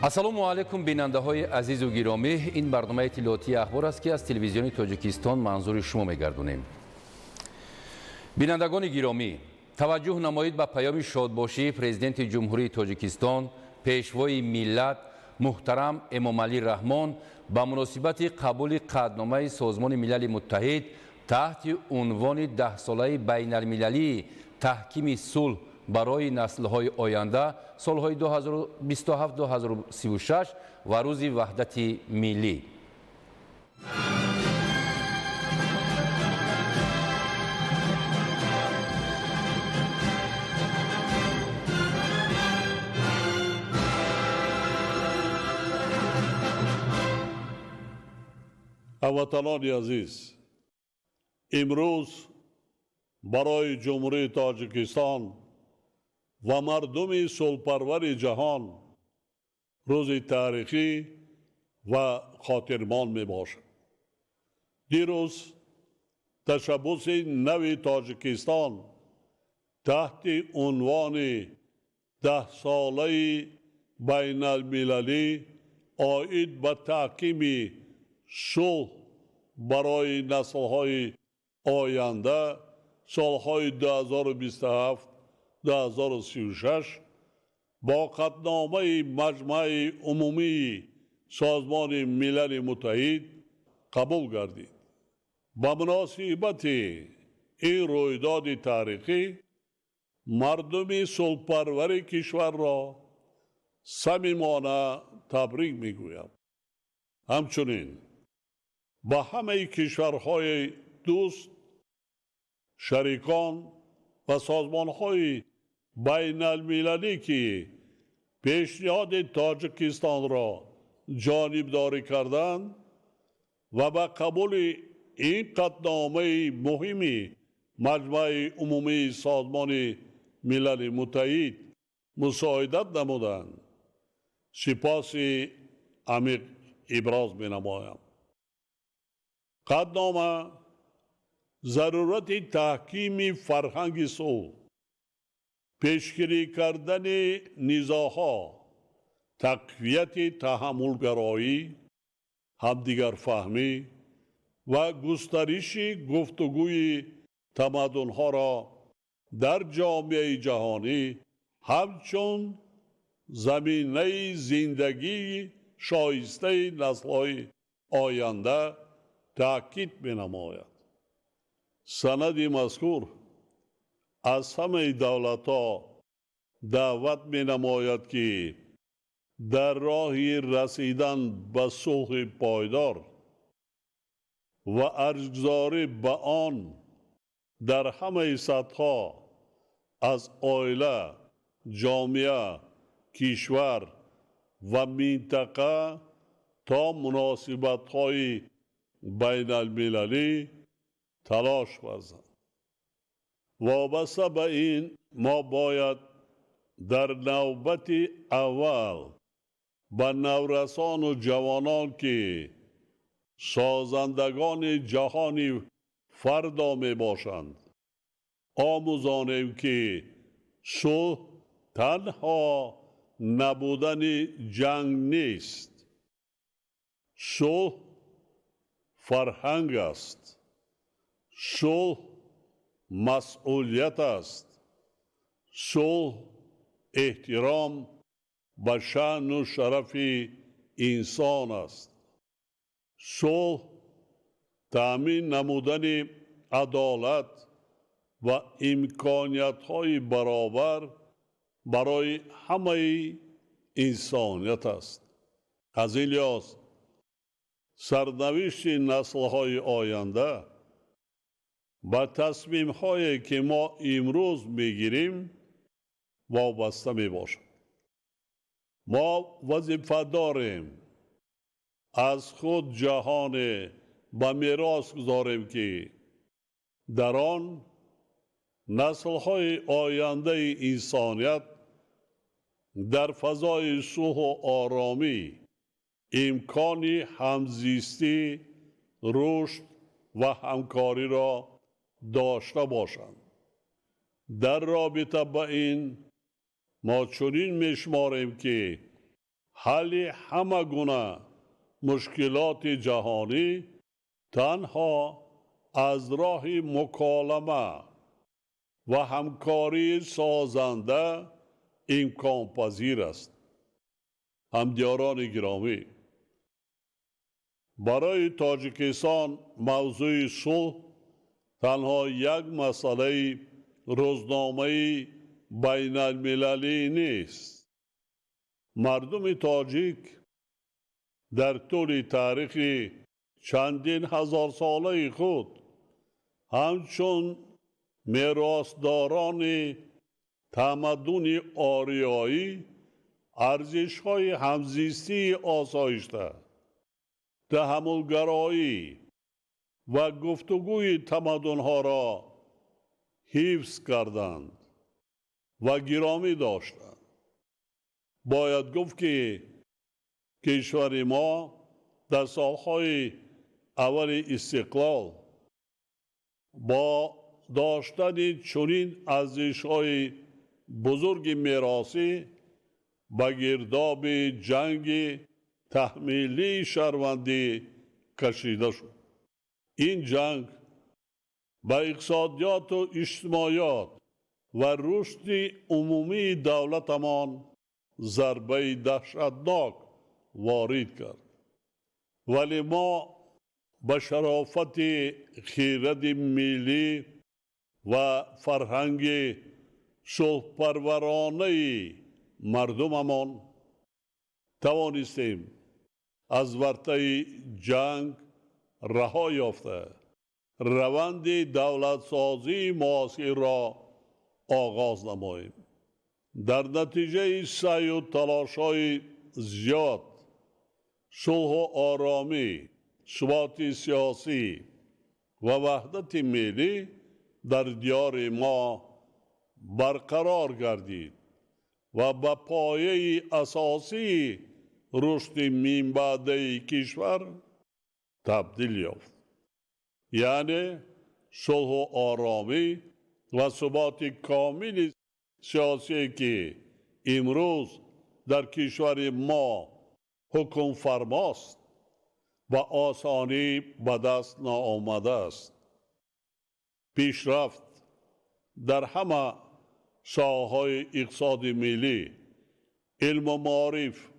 ассалому алайкум бинандаҳои азизу гиромӣ, ин барномаи иттилоотии ахбор аст ки аз телевизиони тоҷикистон манзури шумо мегардонем. бинандагони гиромӣ, таваҷҷӯҳ намоед ба паёми шодбошии президенти ҷумҳурии тоҷикистон, пешвои миллат муҳтарам эмомалӣ раҳмон ба муносибати қабули қаъдномаи Созмони Милали Муттаҳид таҳти унвони 10-солаи байналмилалии таҳкими сулҳ барои наслҳои оянда солҳои 2027-2036 ва рӯзи ваҳдати миллӣ. ҳамватанони азиз, имрӯз барои ҷумҳурии Тоҷикистон ва мардуми сулҳпарвари ҷаҳон рӯзи таърихӣ ва хотирмон мебошад. дирӯз ташаббуси нави Тоҷикистон таҳти унвони 10-солаи байналмилалӣ оид ба таҳкими сулҳ барои наслҳои оянда солҳои 2027-2036 бо қатномаи маҷмӯи умумии Созмони Милали Муттаҳид қабул гардид. ба муносибати ин рӯйдоди таърихӣ мардуми сулҳпарвари кишварро самимона табрик мегӯям. ҳамчунин ба ҳамаи кишварҳои дӯст, шарикон ва созмонҳои байналмилалӣ ки пешниҳоди Тоҷикистонро ҷонибдорӣ карданд ва ба қабули ин қатномаи муҳими маҷмӯи умумии Созмони Милали Муттаҳид мусоидат намуданд, сипоси амиқ иброз менамоям. қатнома зарурати таҳкими фарҳанги сулҳ, пешгирӣ кардани низоъҳо, тақвияти таҳаммулгароӣ, ҳамдигарфаҳмӣ ва густариши гуфтугӯи тамаддунҳоро дар ҷомеаи ҷаҳонӣ ҳамчун заминаи зиндагии шоистаи наслҳои оянда таъкид менамояд. санади мазкур аз ҳамаи давлатҳо даъват менамояд ки дар роҳи расидан ба сулҳи пойдор ва арзгузорӣ ба он дар ҳамаи сатҳҳо аз оила, ҷомеа, кишвар ва минтақа то муносибатҳои байналмилалӣ талош варзанд. вобаста ба ин мо бояд дар навбати аввал ба наврасону ҷавонон ки созандагони ҷаҳони фардо мебошанд омӯзонем ки сулҳ танҳо набудани ҷанг нест. сулҳ фарҳанг аст. сулҳ масъулият аст. сулҳ эҳтиром ба шаъну шарафи инсон аст. сулҳ таъмин намудани адолат ва имкониятҳои баробар барои ҳамаи инсоният аст. аз ин лиҳоз сарнавишти наслҳои оянда ба тасмимҳое ки мо имрӯз мегирем вобаста мебошад. мо вазифа дорем аз худ ҷаҳоне ба мерос гузорем ки дар он наслҳои ояндаи инсоният дар фазои сулҳу оромӣ имкони ҳамзистӣ, рушд ва ҳамкориро дошта бошанд. дар робита ба ин мо чунин мешуморем ки حل همه گونه مشکلات جهانی تنها از راه مکالمه و همکاری سازنده امکان پذیر است. همدیاران گرامی، برای تاجیکستان موضوع صلح تنها یک مسئله روزنامه‌ای بین المللی نیست. مردم تاجیک در طول تاریخ چندین هزار ساله خود همچون میراثداران تمدن آریایی ارزش‌های همزیستی آسایشته، تحملگرایی و گفتگوی تمدن‌ها را حفظ کردند و گرامی داشتند. باید گفت که کشور ما در سالهای اول استقلال با داشتن چنین ارزش‌های بزرگ میراثی به گرداب جنگ تحمیلی شهروندی کشیده شد. این جنگ به اقتصادیات و اجتماعیات و رشد عمومی دولتمان ضربه دهشتناک وارد کرد. ولی ما به شرافت خیرات ملی و فرهنگ صلح‌پرورانه مردممان توانستیم از ورطه جنگ رها یافته روند دولت سازی معاصر را آغاز نماییم. در نتیجه سعی و تلاش‌های زیاد صلح و آرامی، ثبات سیاسی و وحدت ملی در دیار ما برقرار گردید و به پایه اساسی رشد مین‌بعده کشور تبدیل یافت. یعنی صلح و آرامی و ثبات کامل سیاسی که امروز در کشور ما حکم فرماست و آسانی به دست ناآمده است. پیشرفت در همه ساحه‌های اقتصاد ملی، علم و معارف،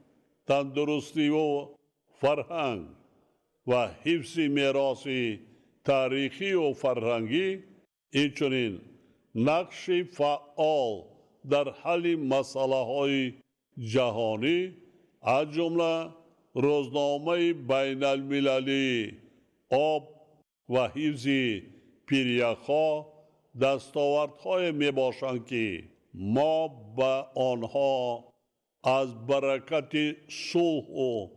تندرستی و فرهنگ و حفظ میراث تاریخی و فرهنگی، اینچنین نقش فعال در حل مسائل جهانی از جمله روزنامه بین المللی آب و حفظ پیریخ‌ها دستاوردهای می باشند که ما به آنها از برکت صلح و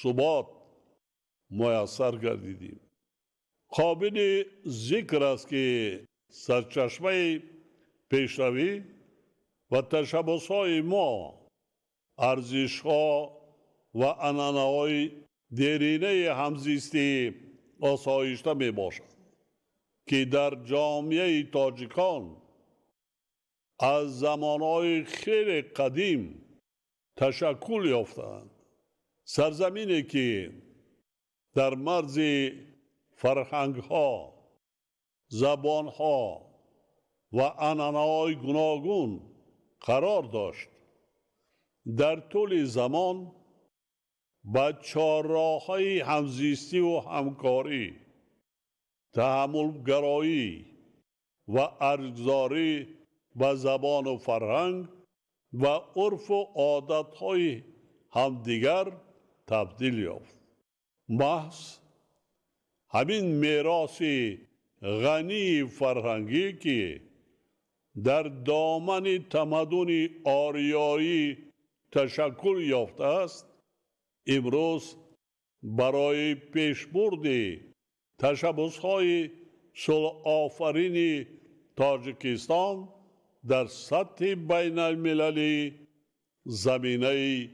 ثبات میسر گردیدیم. قابل ذکر است که سرچشمه پیشروی و تشبس‌های ما ارزش‌ها و عنعنه‌های دیرینه همزیستی آسایشته می باشد که در جامعه تاجیکان از زمانهای خیلی قدیم تشکل یافتند. سرزمینی که در مرز فرهنگ‌ها، زبان‌ها و عنعنه‌های گوناگون قرار داشت، در طول زمان با چهارراه‌های همزیستی و همکاری، تحملگرایی و ارزش‌گذاری به زبان و فرهنگ و عرف و عادت‌های همدیگر تبدیل یافت. محض همین میراث غنی فرهنگی که در دامن تمدن آریایی تشکل یافته است، امروز برای پیشبرد تشبس‌های صلح آفرین تاجیکستان در سطح بین المللی زمینه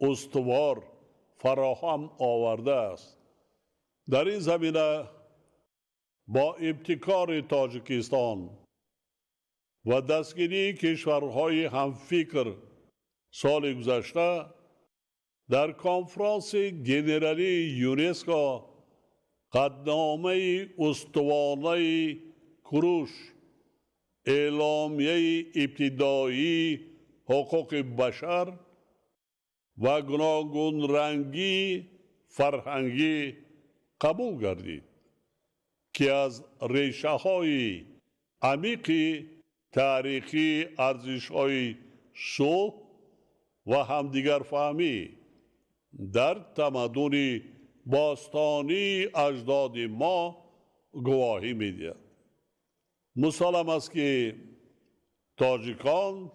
استوار فراهم آورده است. در این زمینه با ابتکار تاجیکستان و دستگیری کشورهای همفکر سال گذشته در کنفرانس جنرالی یونسکو قطعنامه استوانه کروش، اعلامیه ابتدایی حقوق بشر و گوناگون رنگی فرهنگی قبول گردید که از ریشه های عمیق تاریخی ارزش های صلح و همدیگر فهمی در تمدن باستانی اجداد ما گواهی می‌دهد. مسلم است که تاجیکان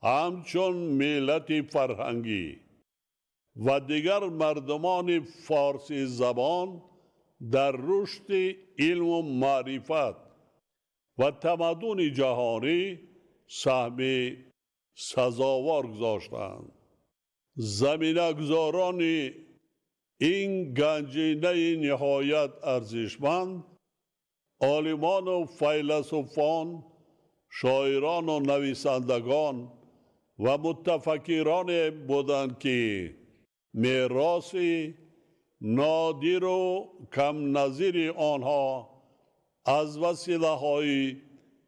همچون ملت فرهنگی و دیگر مردمان فارسی زبان در رشد علم و معرفت و تمدن جهانی سهم سزاوار گذاشتند. زمینه گذاران این گنجینه نهایت ارزشمند عالمان و فیلسوفان، شاعران و نویسندگان و متفکران بودند که میراث نادر و کم نظیر آنها از وسیله های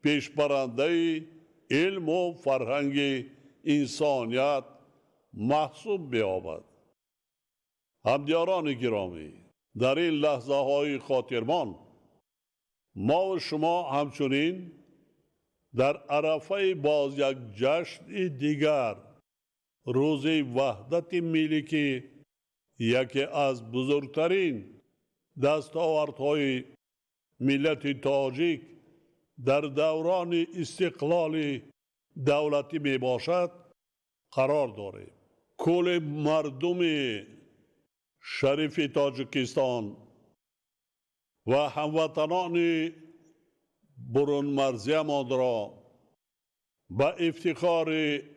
پیشبرنده علم و فرهنگ انسانیت محسوب بیابد. همدیاران گرامی، در این لحظه های خاطرمان ما و شما همچنین در عرفه باز یک جشن دیگر، روز وحدت ملی که یکی از بزرگترین دستاوردهای ملت تاجیک در دوران استقلال دولتی می باشد قرار داریم. کل مردم شریف تاجیکستان و هموطنان برون مرزی ما را با افتخار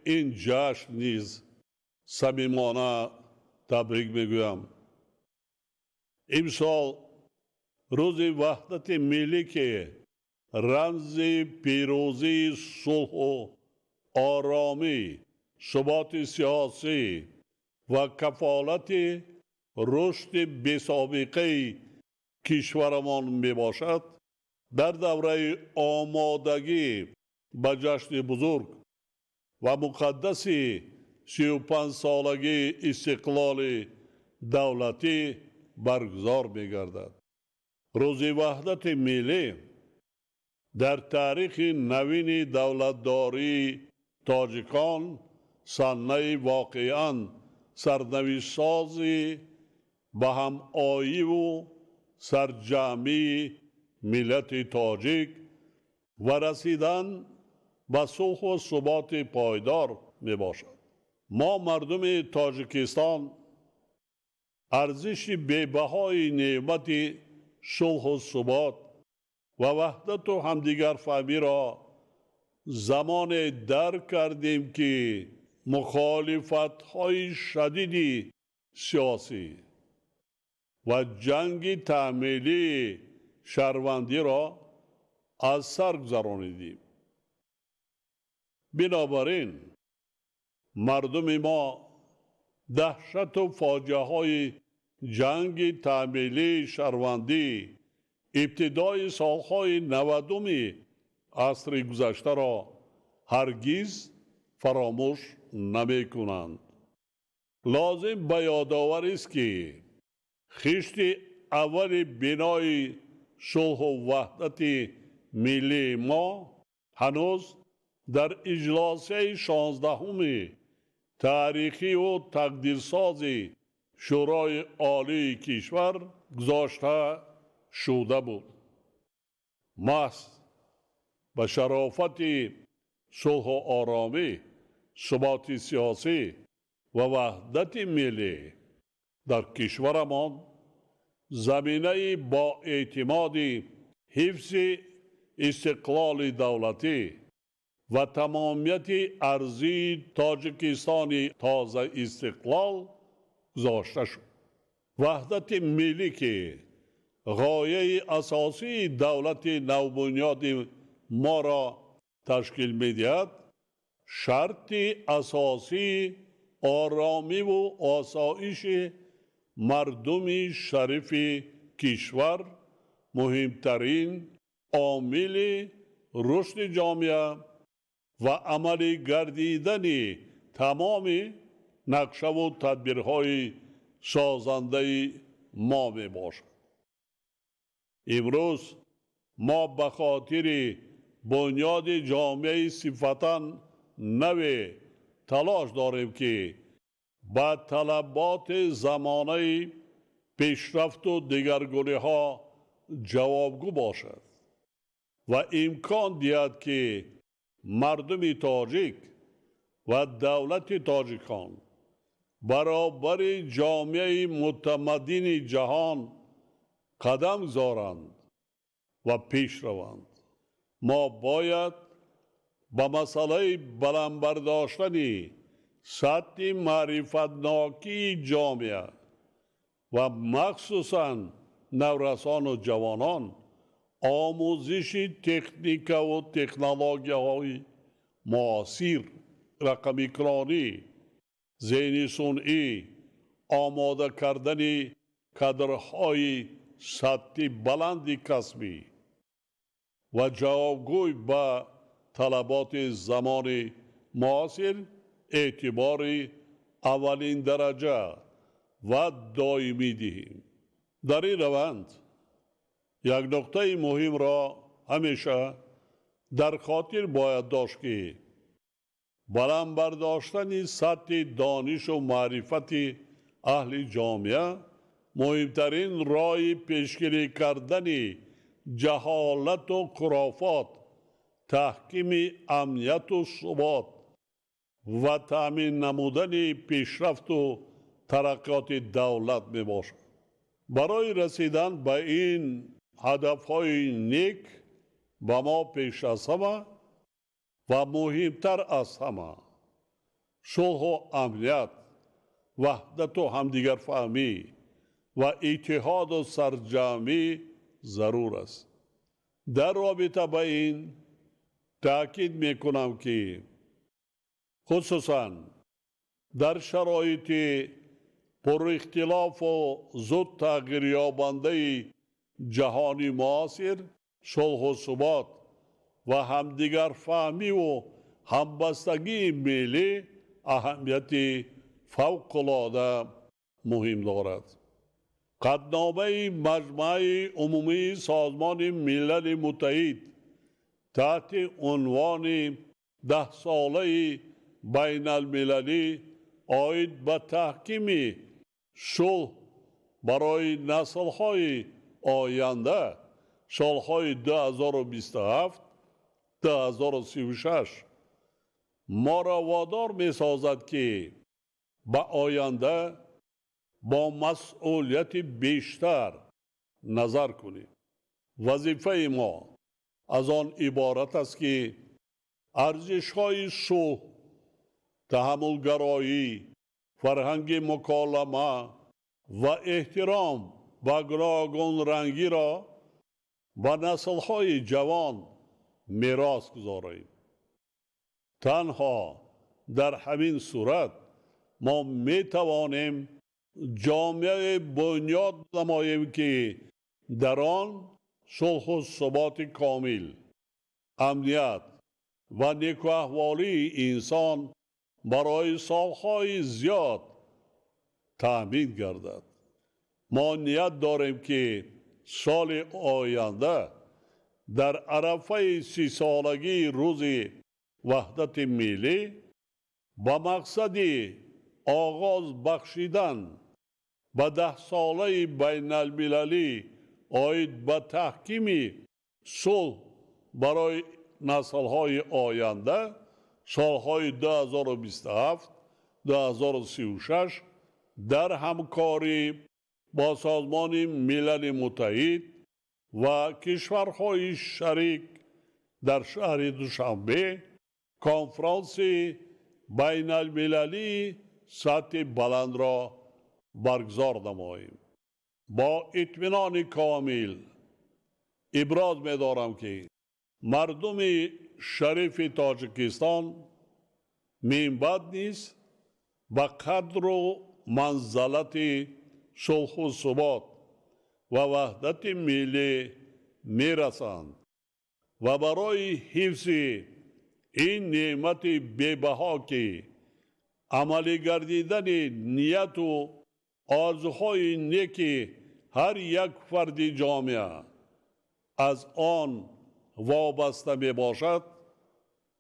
این جشن نیز صمیمانه تبریک میگویم. امسال روز وحدت ملی که رمز پیروزی، صلح و آرامی، ثبات سیاسی و کفالت رشد بی‌سابقه کشورمان می باشد، در دوره آمادگی به جشن بزرگ و مقدس 35 سالگی استقلال دولتی برگزار می گردد. روز وحدت ملی در تاریخ نوین دولتداری تاجیکان صحنه واقعاً سرنوشت سازی به هم آیی و سرجمی ملت تاجیک و رسیدن به صلح و ثبات پایدار می باشد. ما مردم تاجیکستان ارزش بی‌بهای نعمت صلح و ثبات و وحدت و همدیگر فهمی را زمان درک کردیم که مخالفت‌های شدید سیاسی و جنگ تعمیلی شهروندی را از سر گذرانیدیم. بنابراین مردم ما دهشت و فاجعه های جنگ تعمیلی شهروندی ابتدای سالهای 90 عصر گذشته را هرگز فراموش نمی کنند. لازم به یادآور است که خشت اول بنای صلح و وحدت ملی ما هنوز در اجلاس 16 تاریخی و تقدیرساز شورای عالی کشور گذاشته شده بود. محض به شرافت صلح و آرامی، ثبات سیاسی و وحدت ملی در کشورمان زمینه با اعتماد حفظ استقلال دولتی و تمامیت ارضی تاجیکستان تازه استقلال گذاشته شد. وحدت ملی که غایه اساسی دولت نوبنیاد ما را تشکیل می‌دهد، شرط اساسی آرامی و آسایش مردم شریف کشور مهمترین عامل رشد جامعه و عملی گردیدن تمام نقشه و تدبیرهای سازنده ما می باشد. امروز ما به خاطر بنیاد جامعه صفتاً نو تلاش داریم که با طلبات زمانه پیشرفت و دگرگونی ها جوابگو باشد و امکان دهد که مردم تاجیک و دولت تاجیکان برابر جامعه متمدن جهان قدم گذارند و پیش روند. ما باید با مسئله بلند برداشتن سطح معرفتناکی جامعه و مخصوصاً نورسان و جوانان آموزش تکنیک و تکنولوژی های معاصر، رقمی کرانی، ذهن صنعی، آماده کردن کادرهای سطح بلند کسبی و جوابگوی به طلبات زمان معاصر اعتبار اولین درجه و دائمی دهیم. در این روند یک نکته مهم را همیشه در خاطر باید داشت که بلند برداشتن سطح دانش و معرفت اهل جامعه مهمترین راه پیشگیری کردن جهالت و خرافات، تحکیم امنیت و ثبات و تأمین نمودن پیشرفت و ترقیات دولت می باشد. برای رسیدن به این هدفهای نیک به ما پیش از همه و مهمتر از همه صلح و امنیت، وحدت و همدیگر فهمی و اتحاد و سرجمی ضرور است. در رابطه با این تأکید می کنم که خصوصاً در شرایط پر اختلاف و زود تغییر یابنده جهانی معاصر صلح و ثبات و همدیگر فهمی و همبستگی ملی اهمیت فوق‌العاده مهم دارد. قطعنامه مجمع عمومی سازمان ملل متحد تحت عنوان 10 ساله بین المللی عاید به تحکیم صلح برای نسل‌های آینده سالهای 2027 2036 ما را وادار می سازد که به آینده با مسئولیت بیشتر نظر کنیم. وظیفه ما از آن عبارت است که ارزش‌های صلح، تحملگرایی، فرهنگ مکالمه و احترام و گوناگون رنگی را به نسل‌های جوان میراث گذاریم. تنها در همین صورت ما می توانیم جامعه بنیاد نماییم که در آن صلح و ثبات کامل، امنیت و نیکوحوالی انسان برای سالهای زیاد تأمین گردد. ما نیت داریم که سال آینده در عرفه 30 سالگی روز وحدت ملی با مقصد آغاز بخشیدن به 10 ساله بین المللی عاید به تحکیم صلح برای نسل‌های آینده سالهای 2027 2036 در همکاری با سازمان ملل متحد و کشورهای شریک در شهر دوشنبه کنفرانس بین المللی سطح بلند را برگزار نماییم. با اطمینان کامل ابراز می دارم که مردم شریف تاجیکستان من بعد نیز به قدر و منزلت صلح و ثبات و وحدت ملی می رسند و برای حفظ این نعمت بی‌بها که عملی گردیدن نیت و آرزوهای نیک هر یک فرد جامعه از آن وابسته می باشد،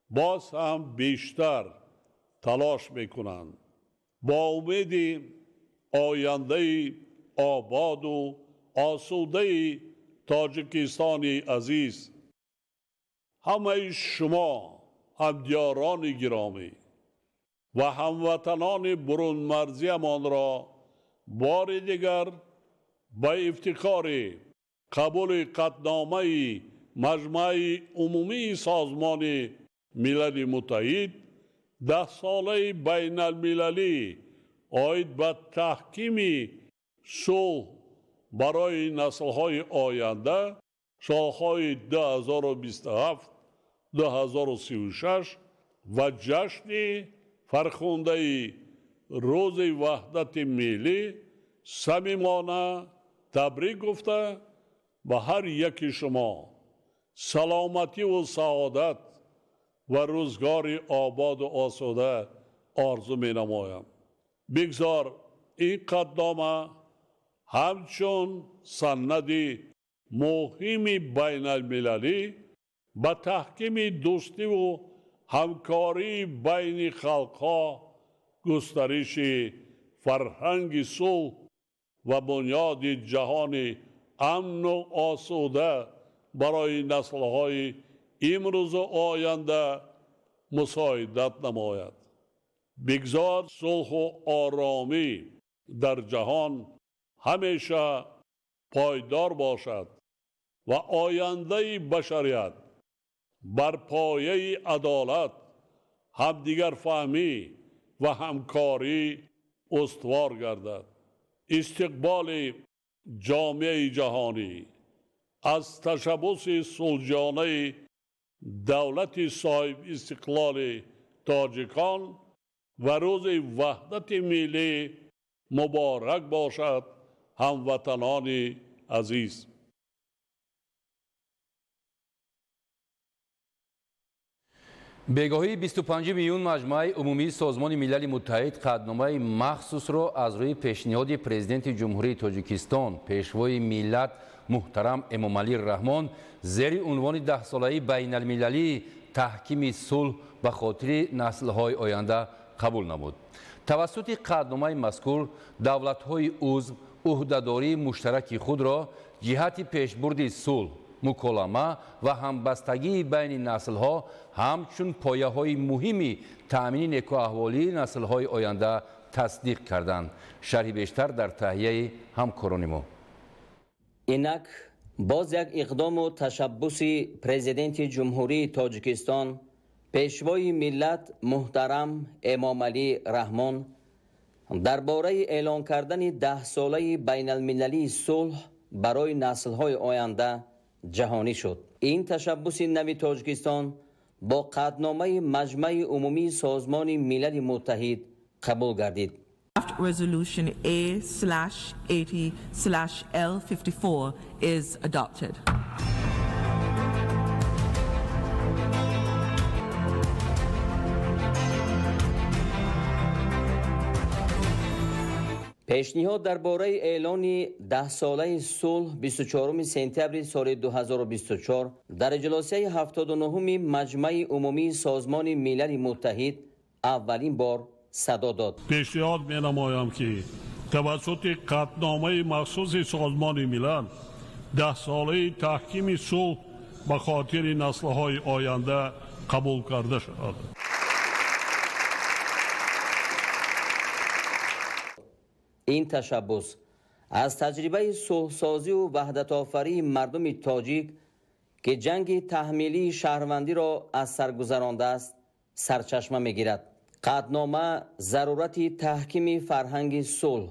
باز هم بیشتر تلاش می کنند. با امید آینده آباد و آسوده تاجیکستان عزیز، همه شما همدیاران گرامی و هموطنان برون مرزیمان را بار دیگر به افتخار قبول قطعنامه مجمع عمومی سازمان ملل متحد 10 ساله بین المللی آید به تحکیم صلح برای نسل‌های آینده سالهای 2027 2036 و جشن فرخنده روز وحدت ملی صمیمانه تبریک گفته به هر یک شما سلامتی و سعادت و روزگار آباد و آسوده آرزو می نمایم. بگذار این قدنامه همچون سند مهم بین المللی به تحکیم دوستی و همکاری بین خلقها، گسترش فرهنگ صلح و بنیاد جهان امن و آسوده برای نسل‌های امروز و آینده مساعدت نماید. بگذار صلح و آرامی در جهان همیشه پایدار باشد و آینده بشریت بر پایه عدالت، همدیگر فهمی و همکاری استوار گردد. استقبال جامعه جهانی از تشبث صلحجویانه دولت صاحب استقلال تاجیکان و روز وحدت ملی مبارک باشد. هموطنان عزیز، بگاهی 25 میلیون مجمع عمومی سازمان ملل متحد قطعنامه مخصوص را از روی پیشنهاد پرزیدنت جمهوری تاجیکستان پیشوای ملت محترم امامعلی رحمان زیر عنوان 10 ساله بین المللی تحکیم صلح به خاطر نسل‌های آینده قبول نمود. توسط قطعنامه مذکور دولت‌های عضو عهده‌داری مشترک خود را جهت پیشبرد صلح، مکالمه و همبستگی بین نسل‌ها همچون پایه‌های مهمی تأمین نیک و احوالی نسل‌های آینده تصدیق کردند. شرح بیشتر در تهیه همکاران ما. اینک باز یک اقدام و تشبث پرزیدنت جمهوری تاجیکستان پیشوای ملت محترم امامعلی رحمان درباره اعلان کردن 10 ساله بین المللی صلح برای نسل‌های آینده جهانی شد. این تشبث نوی تاجیکستان با قطعنامه مجمع عمومی سازمان ملل متحد قبول گردید. Resolution A/80/L54 is adopted. پیشنهاد درباره اعلان 10 ساله صلح 24 سپتامبر سال 2024 در جلسه 79 مجمع عمومی سازمان ملل متحد اولین بار صدا داد. پیشنهاد می نمایم که توسط قطعنامه مخصوص سازمان ملل 10 ساله تحکیم صلح به خاطر نسل‌های آینده قبول کرده شود. این تشبث از تجربه صلح‌سازی و وحدت آفرینی مردم تاجیک که جنگ تحمیلی شهروندی را از سر گذرانده است سرچشمه می‌گیرد. قطعنامه ضرورت تحکیم فرهنگ صلح،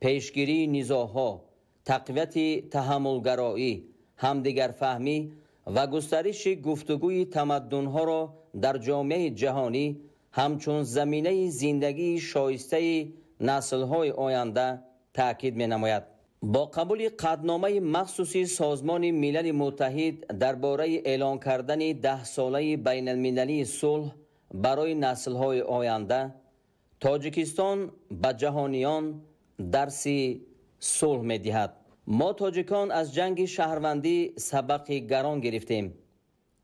پیشگیری نزاع‌ها، تقویت تحملگرایی، همدیگر فهمی و گسترش گفتگوی تمدن‌ها را در جامعه جهانی همچون زمینه زندگی شایسته نسل‌های آینده تاکید می‌نماید. با قبول قطعنامه مخصوصی سازمان ملل متحد درباره اعلان کردن 10 ساله بین المللی صلح برای نسل‌های آینده، تاجیکستان به جهانیان درسی صلح می‌دهد. ما تاجیکان از جنگ شهروندی سبق گران گرفتیم.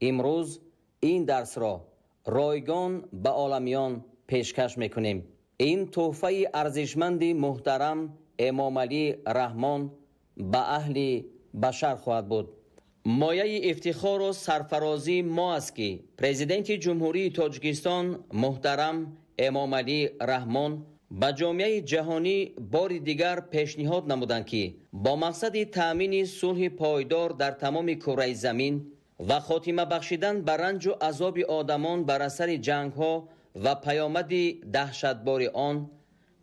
امروز این درس را رایگان به عالمیان پیشکش میکنیم. این تحفه ارزشمند محترم امام علی رحمان به اهل بشر خواهد بود. مایه افتخار و سرفرازی ما است که پرزیدنت جمهوری تاجیکستان محترم امام علی رحمان به جامعه جهانی بار دیگر پیشنهاد نمودند که با مقصد تأمین صلح پایدار در تمام کره زمین و خاتمه بخشیدن بر رنج و عذاب آدمان بر اثر جنگ‌ها و پیامد دهشتبار آن،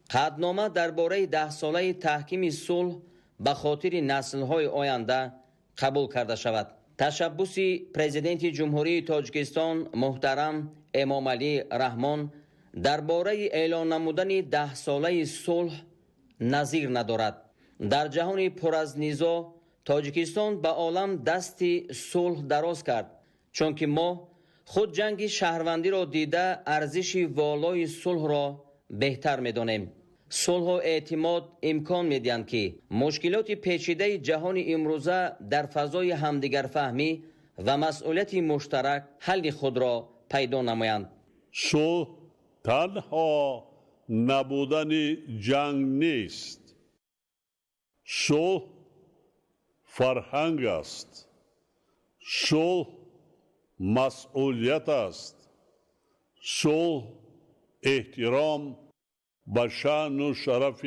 قطعنامه درباره 10 ساله تحکیم صلح به خاطر نسل‌های آینده قبول کرده شود. تشبث پرزیدنت جمهوری تاجیکستان محترم امام علی رحمان درباره اعلان نمودن 10 ساله صلح نظیر ندارد. در جهان پر از نزاع تاجیکستان به عالم دستی صلح دراز کرد، چون که ما خود جنگ شهروندی را دیده ارزش والای صلح را بهتر می‌دانیم. صلح و اعتماد امکان می‌دهند که مشکلات پیچیده جهان امروزه در فضای همدیگر فهمی و مسئولیت مشترک حل خود را پیدا نمایند. صلح تنها نبودن جنگ نیست. صلح فرهنگ است. صلح مسئولیت است. صلح احترام به شأن و شرف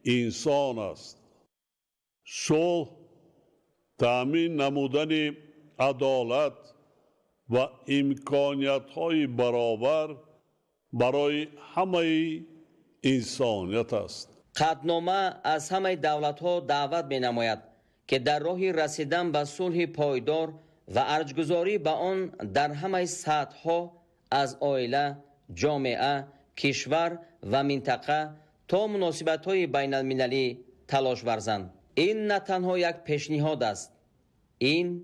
انسان است. صلح تأمین نمودن عدالت و امکانیت‌های برابر برای همه انسانیت است. قطعنامه از همه دولت‌ها دعوت می‌نماید که در راه رسیدن به صلح پایدار و ارجگذاری به آن در همه سطح‌ها از عائله، جامعه، کشور و منطقه تا مناسبت‌های بین المللی تلاش ورزند. این نه تنها یک پیشنهاد است، این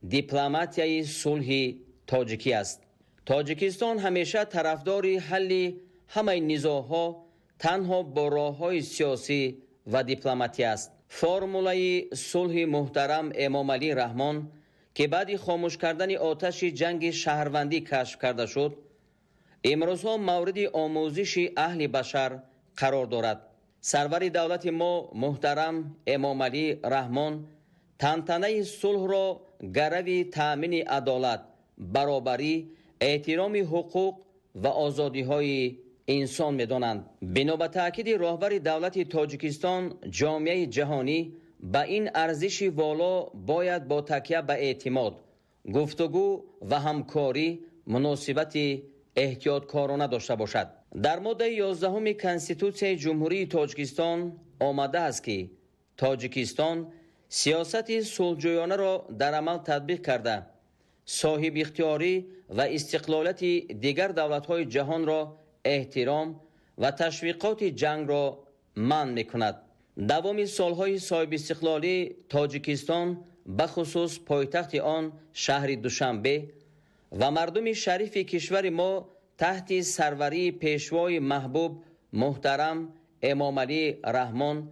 دیپلماتیای صلح تاجیکی است. تاجیکستان همیشه طرفدار حل همه نزاع‌ها تنها با راه‌های سیاسی و دیپلماتی است. فرمولای صلح محترم امام علی رحمان که بعد خاموش کردن آتش جنگ شهروندی کشف کرده شد، امروزها مورد آموزش اهل بشر قرار دارد. سرور دولت ما محترم امام علی رحمان تنتنه صلح را گرو تأمین عدالت، برابری، احترام حقوق و آزادی های انسان می دانند. بنا به تأکید راهبر دولت تاجیکستان، جامعه جهانی به این ارزش والا باید با تکیه به اعتماد، گفتگو و همکاری مناسبت احتیاطکارانه داشته باشد. در ماده 11 کنستیتوسیون جمهوری تاجیکستان آمده است که تاجیکستان سیاست صلحجویانه را در عمل تطبیق کرده، صاحب اختیاری و استقلالت دیگر دولت‌های جهان را احترام و تشویقات جنگ را منع می‌کند. دوام سالهای صاحب استقلالی تاجیکستان به خصوص پایتخت آن شهر دوشنبه و مردم شریف کشور ما تحت سروری پیشوای محبوب محترم امام علی رحمان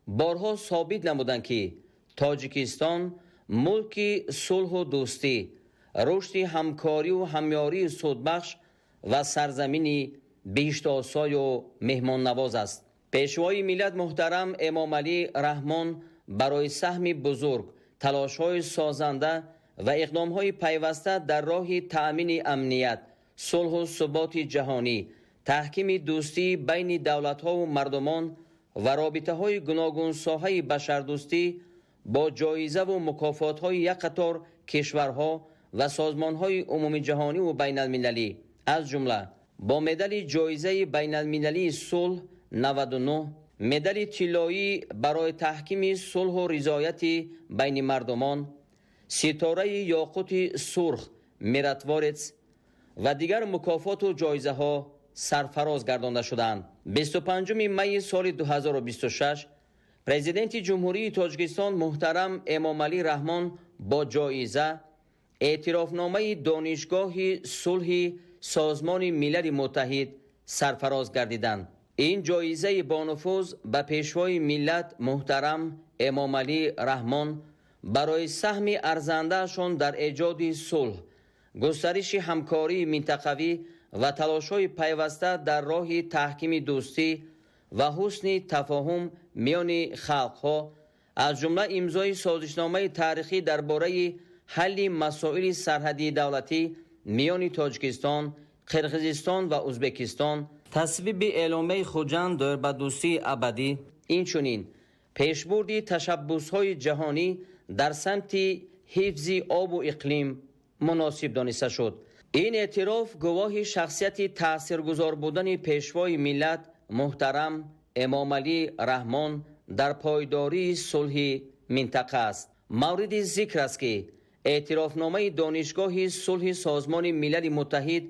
بارها ثابت نمودند که تاجیکستان ملک صلح و دوستی، رشد همکاری و همیاری سودبخش و سرزمینی بهشت آسای و مهمان نواز است. پیشوای ملت محترم امام علی رحمان برای سهم بزرگ، تلاش‌های سازنده و اقدام‌های پیوسته در راه تأمین امنیت، صلح و ثبات جهانی، تحکیم دوستی بین دولت‌ها و مردمان و رابطه‌های گوناگون ساحه بشردوستی با جایزه و مکافات‌های یک قطار کشورها و سازمان‌های عمومی جهانی و بین المللی، از جمله با مدال جایزه بین المللی صلح 99، مدال طلایی برای تحکیم صلح و رضایت بین مردمان، ستاره یاقوت سرخ میراتوارتس و دیگر مکافات و جایزه ها سرفراز گردانده شدند. 25 می سال 2026 پرزیدنت جمهوری تاجیکستان محترم امامعلی رحمان با جایزه اعترافنامه دانشگاه صلح سازمان ملل متحد سرفراز گردیدند. این جایزه با نفوذ به پیشوای ملت محترم امامعلی رحمان برای سهم ارزنده‌شان در ایجاد صلح، گسترش همکاری منطقوی و تلاش‌های پیوسته در راه تحکیم دوستی و حسن تفاهم میان خلق‌ها، از جمله امضای سازشنامه تاریخی درباره حل مسائل سرحدی دولتی میان تاجیکستان، قرقیزستان و ازبکستان، تصویب اعلامیه خوجند دایر به دوستی ابدی، اینچنین پیشبرد تشبس‌های جهانی در سمت حفظ آب و اقلیم مناسب دانسته شد. این اعتراف گواه شخصیت تاثیرگذار بودن پیشوای ملت محترم امامعلی رحمان در پایداری صلح منطقه است. مورد ذکر است که اعترافنامه دانشگاه صلح سازمان ملل متحد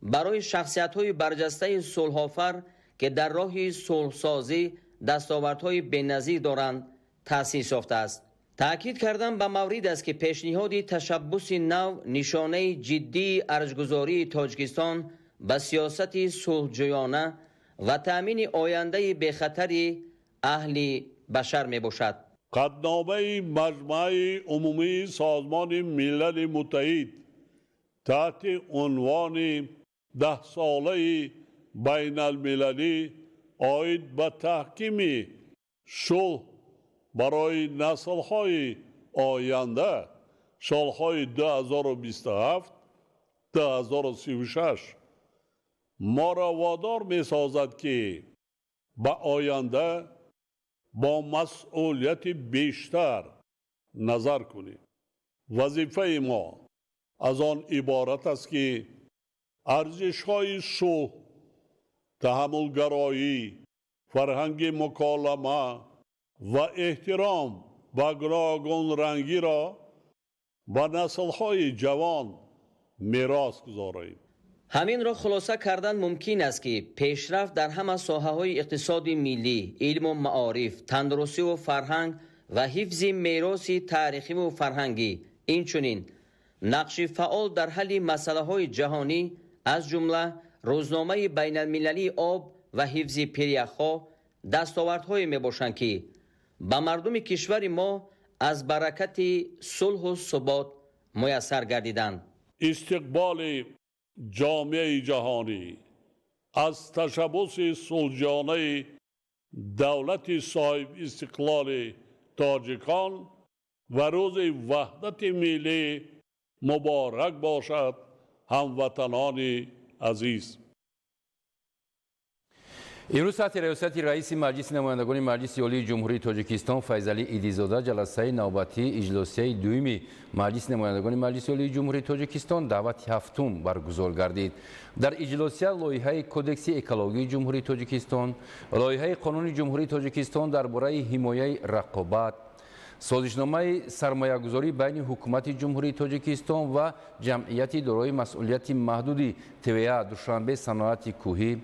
برای شخصیت‌های برجسته صلح‌آفر که در راه صلح‌سازی دستاوردهای بی‌نظیر دارند تأسیس یافته است. تأکید کردن به مورد است که پیشنهاد تشبس نو نشانه جدی ارزش‌گذاری تاجیکستان به سیاست صلح‌جویانه و تأمین آینده بخطر اهل بشر می باشد. قطعنامه مجمع عمومی سازمان ملل متحد تحت عنوان 10 ساله بین المللی آید به تحکیم صلح برای نسل‌های آینده سال‌های 2027 2036 ما را وادار می‌سازد که به آینده با مسئولیت بیشتر نظر کنیم. وظیفه ما از آن عبارت است که ارزش‌های صلح، تحملگرایی، فرهنگ مکالمه و احترام به گوناگون رنگی را به نسل‌های جوان میراث گذاریم. همین را خلاصه کردن ممکن است که پیشرفت در همه ساحه‌های اقتصاد ملی، علم و معارف، تندرستی و فرهنگ و حفظ میراث تاریخی و فرهنگی، اینچنین نقش فعال در حل مسائل جهانی از جمله روزنامه بین المللی آب و حفظ پریخ‌ها دستاوردهای میباشند که به مردم کشور ما از برکت صلح و ثبات میسر گردیدند. استقبال جامعه جهانی از تشبس صلحجویانه دولت صاحب استقلال تاجیکان و روز وحدت ملی مبارک باشد. هموطنان عزیز، امروز تحت ریاست رئیس مجلس نمایندگان مجلس عالی جمهوری تاجیکستان فیضعلی ایدیزاده جلسه نوبتی اجلاسی دوم مجلس نمایندگان مجلس عالی جمهوری تاجیکستان دعوت هفتم برگزار گردید. در اجلاسی لایحه کدکس اکولوژی جمهوری تاجیکستان، لایحه قانون جمهوری تاجیکستان درباره حمایت رقابت، سازشنامه سرمایه‌گذاری بین حکومت جمهوری تاجیکستان و جمعیت دارای مسئولیت محدودی TVA دوشنبه صنعت کوهی،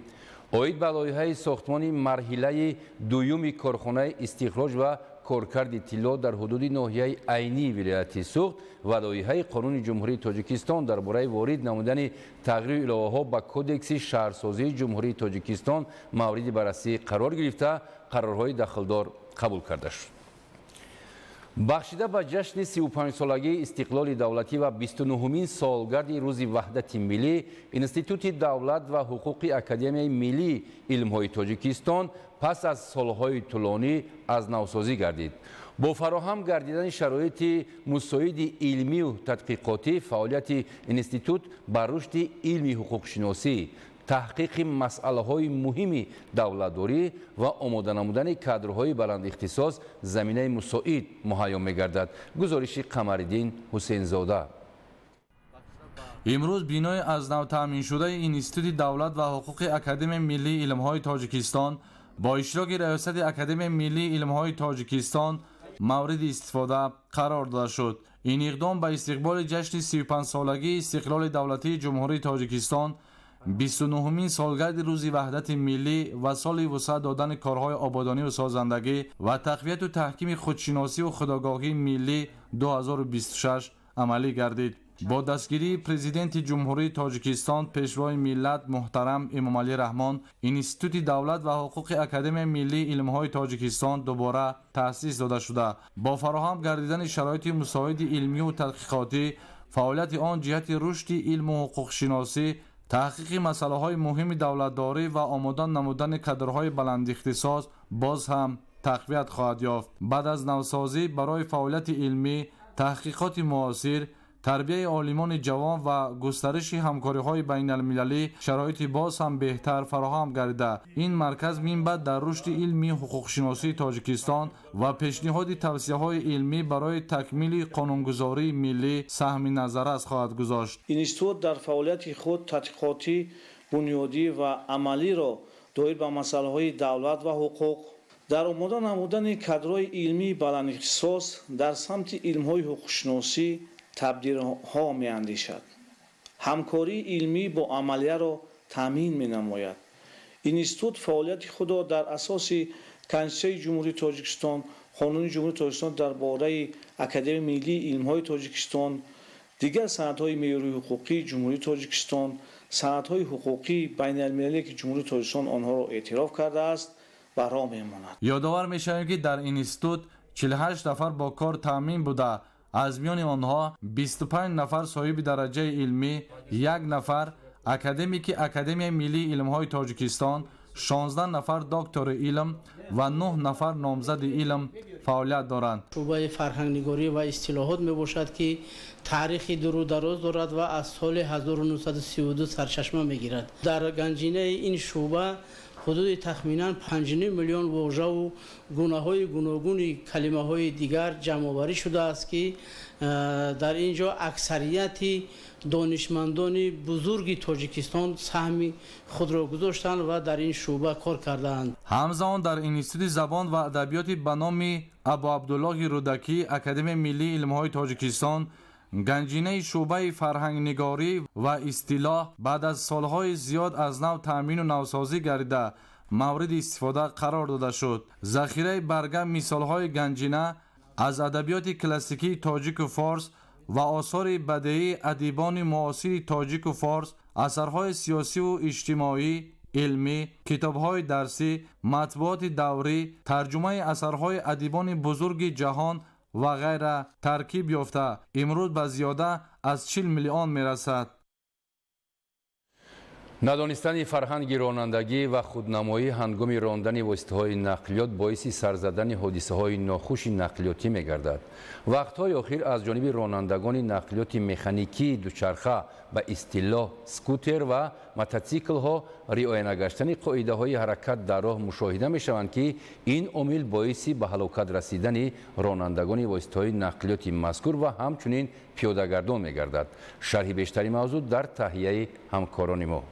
اوید به لایحه ساختمان مرحله دوم کارخانه استخراج و کارکرد طلا در حدود ناحیه عینی ولایت سوخت و لایحه قانون جمهوری تاجیکستان درباره وارد نمودن تغییر الهه‌ها به کدکس شهرسازی جمهوری تاجیکستان مورد بررسی قرار گرفته قرارهای دخلدار قبول کرده شد. بخشیده به جشن 35 سالگی استقلال دولتی و 29مین سالگرد روز وحدت ملی، انستیتوت دولت و حقوق اکادمی ملی علم‌های تاجیکستان پس از سالهای طولانی از نوسازی گردید. با فراهم گردیدن شرایط مساعد علمی و تحقیقاتی، فعالیت انستیتوت بر رشد علمی حقوق شناسی، تحقیق مسئله‌های مهم دولتداری و آماده نمودن کادرهای بلند اختصاص زمینه مساعد مهیا می‌گردد. گزارش قمرالدین حسین زاده. امروز بینای از نو تامین شده انستیتوت دولت و حقوق اکادمی ملی علم‌های تاجیکستان با اشتراک ریاست اکادمی ملی علم‌های تاجیکستان مورد استفاده قرار داده شد. این اقدام به استقبال جشن 35 سالگی استقلال دولتی جمهوری تاجیکستان 29مین سالگرد روز وحدت ملی و سال وسعت دادن کارهای آبادانی و سازندگی و تقویت و تحکیم خودشناسی و خودآگاهی ملی 2026 عملی گردید. با دستگیری پرزیدنت جمهوری تاجیکستان پیشوای ملت محترم امامعلی رحمان، اینستیتوت دولت و حقوق اکادمی ملی علمهای تاجیکستان دوباره تأسیس داده شده. با فراهم گردیدن شرایط مساعد علمی و تحقیقاتی، فعالیت آن جهت رشد علم و حقوق شناسی، تحقیق مسئله های مهم دولتداری و آمادن نمودن کادرهای بلند اختصاص باز هم تقویت خواهد یافت. بعد از نوسازی برای فعالیت علمی، تحقیقات معاصر، تربیه عالمان جوان و گسترش همکاری‌های بین‌المللی شرایط باز هم بهتر فراهم گردیده. این مرکز منبع در رشد علمی حقوق شناسی تاجیکستان و پیشنهاد توصیه‌های علمی برای تکمیل قانونگذاری ملی سهم نظر است خواهد گذاشت. اینستیتوت در فعالیت خود تحقیقاتی بنیادی و عملی را دایر به مسائل دولت و حقوق در آماده نمودن کادرهای علمی بلند اختصاص در سمت علم‌های حقوق شناسی تبدیل‌ها می‌اندیشد. همکاری علمی با عملیه را تامین می‌نماید. اینستیتوت فعالیت خود را در اساس کنستیتوسیون جمهوری تاجیکستان، قانون جمهوری تاجیکستان درباره اکادمی ملی علم‌های تاجیکستان، دیگر سندهای معیاری حقوقی جمهوری تاجیکستان، سندهای حقوقی بین‌المللی که جمهوری تاجیکستان آنها را اعتراف کرده است و راه می‌ماند. یادآور می‌شویم که در این اینستیتوت 48 نفر با کار تامین بوده. از میان آنها 25 نفر صاحب درجه علمی، 1 نفر اکادمیک اکادمی ملی علمهای تاجیکستان، 16 نفر دکتر علم و 9 نفر نامزد علم فعالیت دارند. شعبه فرهنگ‌نگاری و اصطلاحات میباشد که تاریخی دور دراز دارد و از سال 1932 سرچشمه میگیرد. در گنجینه این شعبه حدود تخمینا 5 میلیون واژه و گونه‌های گوناگون کلمه‌های دیگر جمع‌آوری شده است که در اینجا اکثریت دانشمندان بزرگ تاجیکستان سهم خود را گذاشتند و در این شعبه کار کردند. همزمان در اینستیتوت زبان و ادبیات به نام ابو عبدالله رودکی اکادمی ملی علمهای تاجیکستان گنجینه شعبه فرهنگ‌نگاری و اصطلاح بعد از سالهای زیاد از نو تامین و نوسازی گردیده مورد استفاده قرار داده شد. ذخیره برگه مثالهای گنجینه از ادبیات کلاسیکی تاجیک و فارس و آثار بدیعی ادیبان معاصر تاجیک و فارس، اثرهای سیاسی و اجتماعی، علمی، کتابهای درسی، مطبوعات دوری، ترجمه اثرهای ادیبان بزرگ جهان و غیره ترکیب یافته امروز به زیاده از 40 میلیون میرسد. ندانستن فرهنگ رانندگی و خودنمایی هنگام راندن واسطه‌های نقلیات باعث سر زدن حادثه‌های ناخوش نقلیاتی می‌گردد. وقت‌های اخیر از جانب رانندگان نقلیات مکانیکی دوچرخه به اصطلاح اسکوتر و موتورسیکل‌ها رعایت نگشتن قاعده‌های حرکت در راه مشاهده می‌شوند که این عامل باعث به هلاکت رسیدن رانندگان واسطه‌های نقلیات مذکور و همچنین پیاده‌گردان می‌گردد. شرح بیشتری موضوع در تهیه همکاران ما.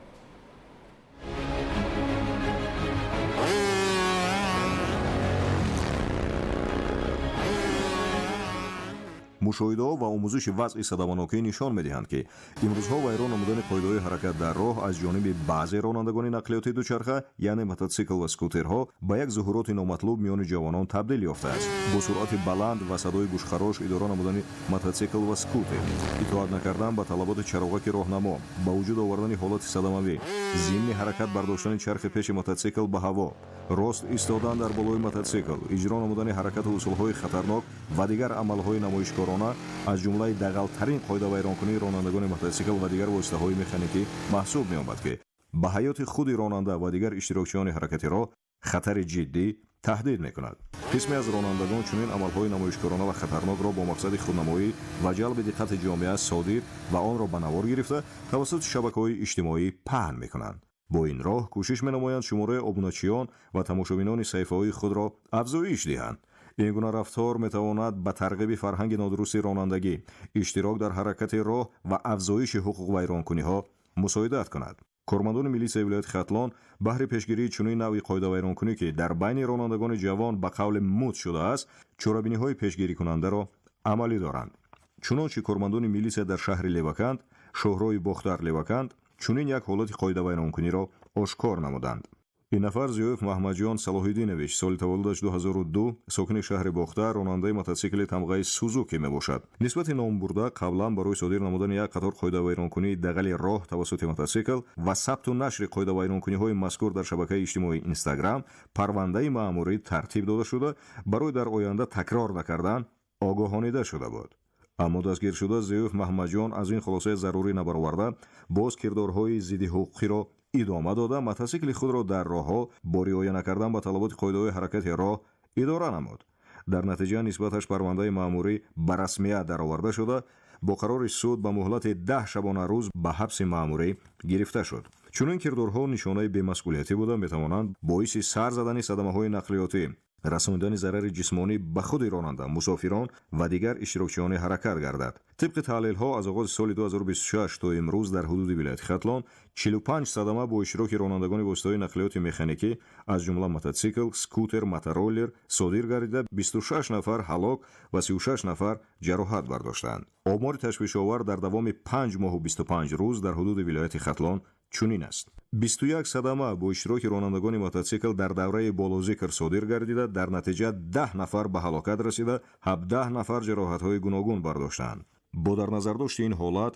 мушоҳидаҳо ва омӯзиши вазъи садаманокӣ нишон медиҳанд ки имрӯзҳо вайрон намудани қоидаҳои ҳаракат дар роҳ аз ҷониби баъзе ронандагони нақлиёти дучарха яъне мототсикл ва скутерҳо ба як зуҳуроти номатлуб миёни ҷавонон табдил ёфтааст. бо суръати баланд ва садои гӯшхарош идора намудани мототсикл ва скутер, итоат накардан ба талаботи чароғаки роҳнамо, ба вуҷуд овардани ҳолати садамавӣ, зимни ҳаракат бардоштани чархи пеши мототсикл ба ҳаво, рост истодан дар болои мототсикл, иҷро намудани ҳаракату усулҳои хатарнок ва дигар амалҳои намоишкорона аз ҷумлаи дағалтарин қоидавайронкунии ронандагони мототсикл ва дигар воситаҳои механикӣ маҳсуб меомад ки ба ҳаёти худи ронанда ва дигар иштирокчиёни ҳаракати роҳ хатари ҷиддӣ таҳдид мекунад. қисме аз ронандагон чунин амалҳои намоишкорона ва хатарнокро бо мақсади худнамоӣ ва ҷалби диққати ҷомеа содир ва онро ба навор гирифта тавассути шабакаҳои иҷтимоӣ паҳн мекунанд. бо ин роҳ кӯшиш менамоянд шумораи обуначиён ва тамошобинони саҳифаҳои худро афзоиш диҳанд. ин гуна рафтор метавонад ба тарғиби фарҳанги нодурусти ронандагӣ, иштирок дар ҳаракати роҳ ва афзоиши ҳуқуқвайронкуниҳо мусоидат кунад. кормандони милисияи вилояти хатлон баҳри пешгирии чунин навъи қоидавайронкунӣ ки дар байни ронандагони ҷавон ба қавли мӯд шудааст, чорабиниҳои пешгирикунандаро амалӣ доранд. чунончи кормандони милисия дар шаҳри леваканд, шоҳрои бохтар леваканд, чунин як ҳолати қоидавайронкуниро ошкор намуданд. ин нафар Зиёев Маҳмаҷон Салоҳиддинович, соли таваллудаш 2002, сокини шаҳри Бохта, ронандаи мотосикли тамғаи Сузуки мебошад. нисбати номбурда қаблан барои содир намудани як қатор қоидавайронкунии дағали роҳ тавассути мотосикл ва сабту нашри қоидавайронкуниҳои мазкур дар шабакаи иҷтимоии Инстаграм парвандаи маъмурӣ тартиб дода шуда, барои дар оянда такрор накардан огоҳонида шуда буд. аммо дастгиршуда Зиёев Маҳмаҷон аз ин хулосаи зарурӣ набароварда, боз кирдорҳои зидди ҳуқуқиро идома дода, мотосикли худро дар роҳҳо бо риоя накардан ба талаботи қоидаҳои ҳаракати роҳ идора намуд. дар натиҷа нисбаташ парвандаи маъмурӣ ба расмият дароварда шуда, бо қарори суд ба муҳлати 10 шабона рӯз ба ҳабси маъмурӣ гирифта шуд. чунин кирдорҳо нишонаи бемасъулиятӣ буда метавонанд боиси сар задани садамаҳои нақлиётӣ, расондани зарари ҷисмонӣ ба худи ронанда, мусофирон ва дигар иштирокчиёни ҳаракат гардад. тибқи таҳлилҳо аз оғози соли 2026 то имрӯз дар ҳудуди вилояти Хатлон 45 садама бо иштироки ронандагони воситаҳои нақлиёти механикӣ аз ҷумла мототсикл, скутер, мотороллер содир гардида 26 нафар ҳалок ва 36 нафар ҷароҳат бардоштанд. омори ташвишовар дар давоми 5 моҳу 25 рӯз дар ҳудуди вилояти Хатлон чунин аст: 21 садама бо иштироки ронандагони мототсикл дар давраи болозикр содир гардида, дар натиҷа 10 нафар ба ҳалокат расида, 17 нафар ҷароҳатҳои гуногун бардоштанд. бо дар назардошти ин ҳолат,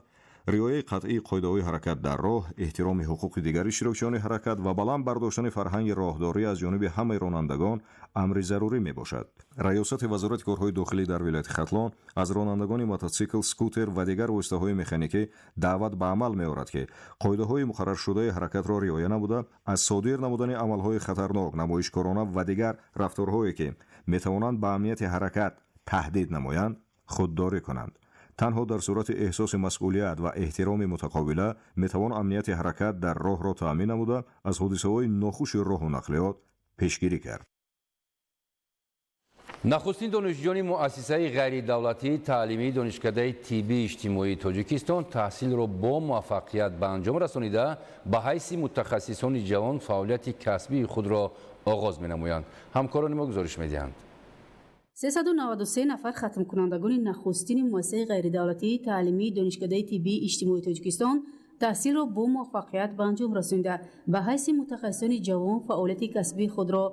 риояи қатъии қоидаҳои ҳаракат дар роҳ, эҳтироми ҳуқуқи дигар иштирокчиёни ҳаракат ва баланд бардоштани фарҳанги роҳдорӣ аз ҷониби ҳамаи ронандагон амри зарурӣ мебошад. раёсати вазорати корҳои дохилӣ дар вилояти Хатлон аз ронандагони мототсикл, скутер ва дигар воситаҳои механикӣ даъват ба амал меорад, ки қоидаҳои муқарраршудаи ҳаракатро риоя намуда, аз содир намудани амалҳои хатарнок, намоишкорона ва дигар рафторҳое, ки метавонанд ба амнияти ҳаракат таҳдид намоянд, худдорӣ конанд. танҳо дар сурати эҳсоси масъулият ва эҳтироми мутақобила метавон амнияти ҳаракат дар роҳро таъмин намуда, аз ҳодисаҳои нохуши роҳу нақлиёт пешгирӣ кард. нахустин донишҷӯёни муассисаи ғайридавлатии таълимии донишкадаи тиббии иҷтимоии тоҷикистон таҳсилро бо муваффақият ба анҷом расонида, ба ҳайси мутахассисони ҷавон фаъолияти касбии худро оғоз менамоянд. ҳамкорони мо гузориш медиҳанд. 393 нафар хатмкунандагони нахустини муассисаи ғайридавлатии таълимии донишкадаи тиббии иҷтимоии тоҷикистон таҳсилро бо муваффақият ба анҷом расонида, ба ҳайси мутахассисони ҷавон фаъолияти касбии худро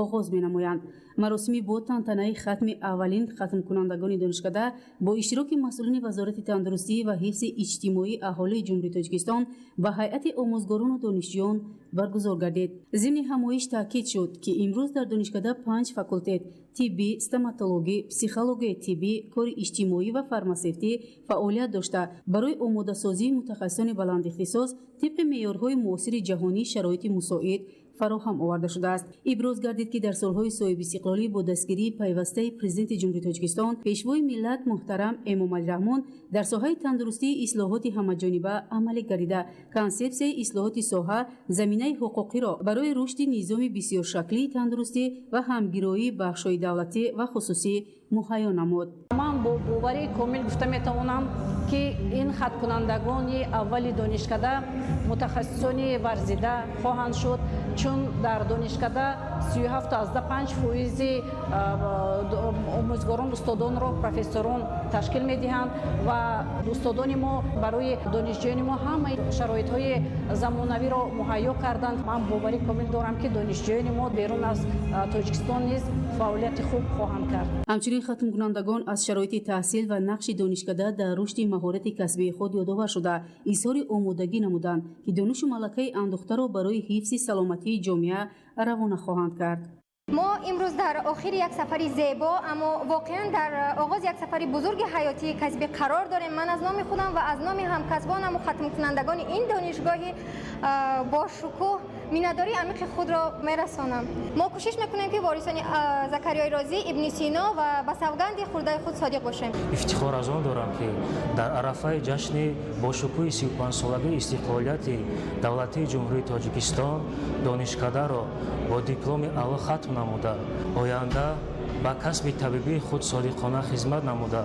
оғоз менамоянд. маросими бо тантанаи хатми аввалин хатмкунандагони донишкада бо иштироки масъулини вазорати тандурустӣ ва ҳифзи иҷтимоии аҳолии ҷумҳурии Тоҷикистон ба ҳайати омӯзгорону донишҷӯён баргузор гардид. зимни ҳамоиш таъкид шуд, ки имрӯз дар донишкада 5 факултет тиббӣ, стоматологӣ, психологияи тиббӣ, кори иҷтимоӣ ва фармасевтӣ фаъолият дошта, барои омодасозии мутахассисони баландихтисос тибқи меъёрҳои муосири ҷаҳонӣ шароити мусоид фароҳам оварда шудааст. иброз гардид, ки дар солҳои соҳиби истиқлолӣ бо дастгирии пайвастаи президенти ҷумҳурии Тоҷикистон, пешвои миллат муҳтарам Эмомалӣ Раҳмон дар соҳаи тандурустии ислоҳоти ҳамаҷониба амалӣ гардида, консепсияи ислоҳоти соҳа заминаи ҳуқуқиро барои рушди низоми бисёршаклии тандурустӣ ва ҳамгироии бахшҳои давлатӣ ва хусусӣ муҳайё намуд. ман бо бовари комил гуфта метавонам, ки ин хаткунандагони аввали донишкада мутахассисони варзида хоҳанд шуд, чун дар донишкада 37.5% омӯзгорон, устодонро профессорон ташкил медиҳанд ва устодони мо барои донишҷӯёни мо ҳамаи шароитҳои замонавиро муҳайё карданд. ман бовари комил дорам, ки донишҷӯёни мо берун аз Тоҷикистон низ фаъолияти хуб хоҳанд кард. ҳамчунин хатмкунандагон аз шароити таҳсил ва нақши донишкада дар рушди маҳорати касбии худ ёдовар шуда, изҳори омодагӣ намуданд, ки донишу малакаи андӯхтаро барои ҳифзи саломатии ҷомеа равона хоҳанд кард. мо имрӯз дар охири як сафари зебо, аммо воқеан дар оғози як сафари бузурги ҳаётии касбӣ қарор дорем. ман аз номи худам ва аз номи ҳамкасбонам ва хатмкунандагони ин донишгоҳи бошукӯҳ миннатдории амиқи худро мерасонам. мо кӯшиш мекунем, ки ворисони Закарияи Розӣ, Ибни Сино ва ба савганди хурдаи худ содиқ бошем. ифтихор аз он дорам, ки дар арафаи ҷашни бошукӯҳи 35-солагии истиқлолияти давлатии ҷумҳурии Тоҷикистон донишкадаро бо дипломи аъло хатм намуда, оянда ба касби табибии худ содиқона хизмат намуда,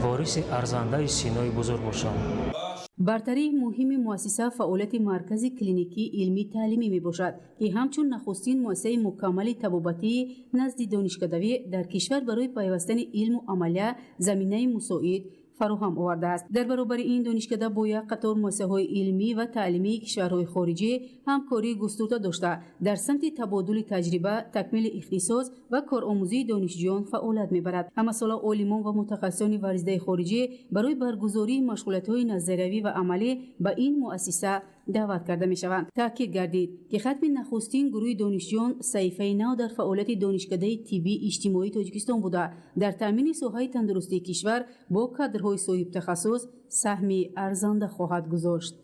вориси арзандаи Синои бузург бошам. бартарии муҳими муассиса фаъолияти маркази клиникии илмӣ таълимӣ мебошад, ки ҳамчун нахустин муассисаи мукаммали табобатии назди донишкадавӣ дар кишвар барои пайвастани илму амалия заминаи мусоид فراهم آورده است. در برابر این دانشکده با یک قطار مؤسسه‌های علمی و تعلیمی کشورهای خارجی همکاری گسترده داشته در سمت تبادل تجربه، تکمیل اختصاص و کارآموزی دانشجویان فعالیت می‌برد. همساله عالمان و متخصصان ورزیده خارجی برای برگزاری مشغولیت‌های نظریوی و عملی به این مؤسسه دعوت کرده می‌شوند. تاکید گردید که ختم نخستین گروه دانشجویان صحیفه نو در فعالیت دانشکده طبی اجتماعی تاجیکستان بوده در تامین سوهای تندرستی کشور با کادرهای صاحب تخصص سهمی ارزنده خواهد گذاشت.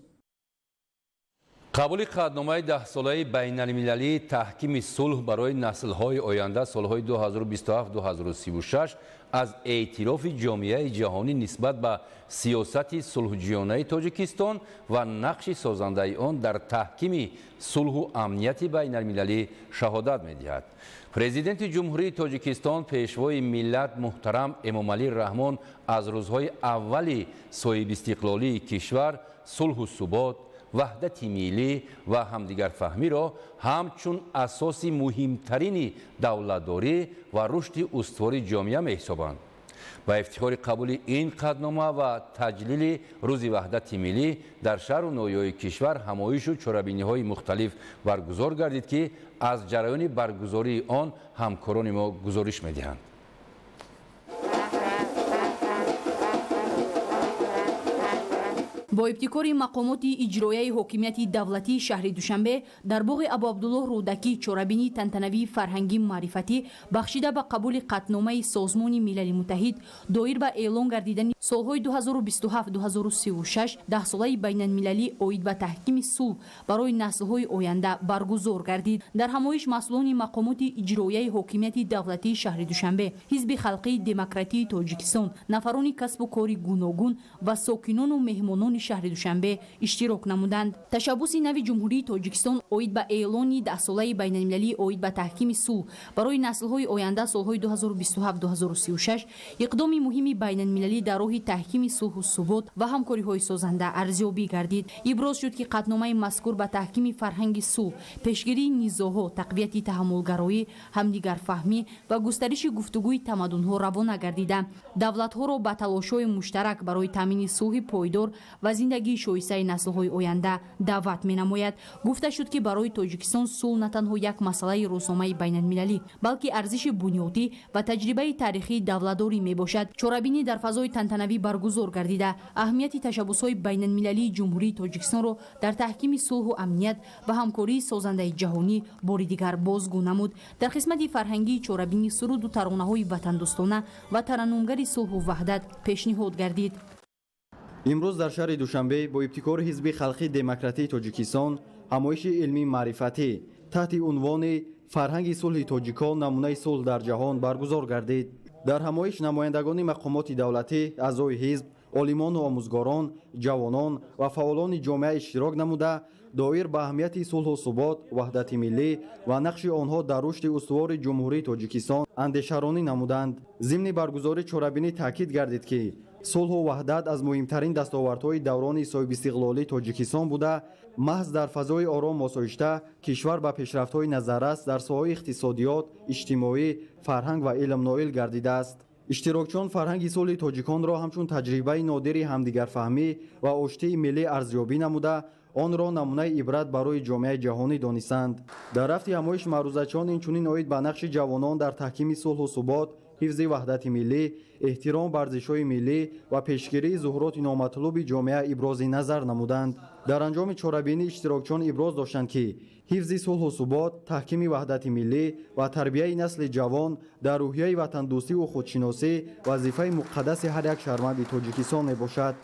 قبول قطعنامه 10 ساله بین المللی تحکیم صلح برای نسل‌های آینده سال‌های 2027-2036 از اعتراف جامعه جهانی نسبت به سیاست صلحجویانه تاجیکستان و نقش سازنده آن در تحکیم صلح و امنیت بین المللی شهادت می‌دهد. پرزیدنت جمهوری تاجیکستان پیشوای ملت محترم امامعلی رحمان از روزهای اولی صاحب استقلالی کشور صلح و ثبات، وحدت ملی و همدیگر فهمی را همچون اساس مهمترین دولتداری و رشد استوار جامعه می‌حسابند. با افتخار قبول این قطعنامه و تجلیل روز وحدت ملی در شهر و ناحیه‌های کشور همایش و چرابینی‌های مختلف برگزار گردید که از جریان برگزاری آن همکاران ما گزارش می‌دهند. با ابتکار مقامات اجرایی حاکمیت دولتی شهر دوشنبه در باغ ابو عبدالله رودکی چرابینی تنتنوی فرهنگی معرفتی بخشیده به قبول قطعنامه سازمان ملل متحد دایر به اعلان گردیدن سالهای 2027-2036 10 ساله بین المللی اوید به تحکیم صلح برای نسل‌های آینده برگزار گردید. در همایش مسئولان مقامات اجرایی حاکمیت دولتی شهر دوشنبه، حزب خلقی دموکراتی تاجیکستان، نفران کسب و کار گوناگون و ساکنان و مهمانان شهر دوشنبه اشتراک نمودند. تشبث نو جمهوری تاجیکستان اوید به اعلان 10 ساله بین المللی اوید به تحکیم صلح برای نسل‌های آینده سالهای 2027-2036 اقدام مهمی بین المللی در راه تحکیم صلح و ثبات و همکاری‌های سازنده ارزیابی گردید. ابراز شد که قطعنامه مذکور به تحکیم فرهنگ صلح، پیشگیری نزاع‌ها، تقویت تحملگرایی، همدیگر فهمی و گسترش گفتگوی تمدن‌ها روانه گردیده دولت‌ها را به تلاش‌های مشترک برای تامین صلح پایدار و زندگی شایسته نسل‌های آینده دعوت می‌نماید. گفته شد که برای تاجیکستان صلح نه تنها یک مسئله روزنامه بین المللی بلکه ارزش بنیادی و تجربه تاریخی دولتداری میباشد. چرابینی در فضای تنتنوی برگزار گردیده اهمیت تشبث‌های بین المللی جمهوری تاجیکستان را در تحکیم صلح و امنیت و همکاری سازنده جهانی بار دیگر بازگو نمود. در قسمت فرهنگی چرابینی سرود و ترانه‌های وطن دوستانه و ترنمگر صلح و وحدت پیشنهاد گردید. امروز در شهر دوشنبه با ابتکار حزب خلقی دموکراتی تاجیکستان همایش علمی معرفتی تحت عنوان فرهنگ صلح تاجیکان نمونه صلح در جهان برگزار گردید. در همایش نمایندگان مقامات دولتی، اعضای حزب، عالمان و آموزگاران، جوانان و فعالان جامعه اشتراک نموده دایر به اهمیت صلح و ثبات، وحدت ملی و نقش آنها در رشد استوار جمهوری تاجیکستان اندیشه‌رانی نمودند. ضمن برگزاری چرابینی تاکید گردید که صلح و وحدت از مهمترین دستاوردهای دوران صاحب استقلالی تاجیکستان بوده محض در فضای آرام آسایشته کشور به پیشرفت‌های نظررس در ساحه اقتصادیات، اجتماعی، فرهنگ و علم نائل گردیده است. اشتراکچیان فرهنگ صلح تاجیکان را همچون تجربه نادر همدیگر فهمی و آشتی ملی ارزیابی نموده آن را نمونه عبرت برای جامعه جهانی دانستند. در رفت همایش معروضچیان اینچنین اوید به نقش جوانان در تحکیم صلح و ثبات، حفظ وحدت ملی، احترام بر ارزش‌های ملی و پیشگیری ظهورات نامطلوب جامعه ابراز نظر نمودند. در انجام چرابینی اشتراکچیان ابراز داشتند که حفظ صلح و ثبات، تحکیم وحدت ملی و تربیت نسل جوان در روحیه وطن دوستی و خودشناسی وظیفه مقدس هر یک شهروند تاجیکستان میباشد.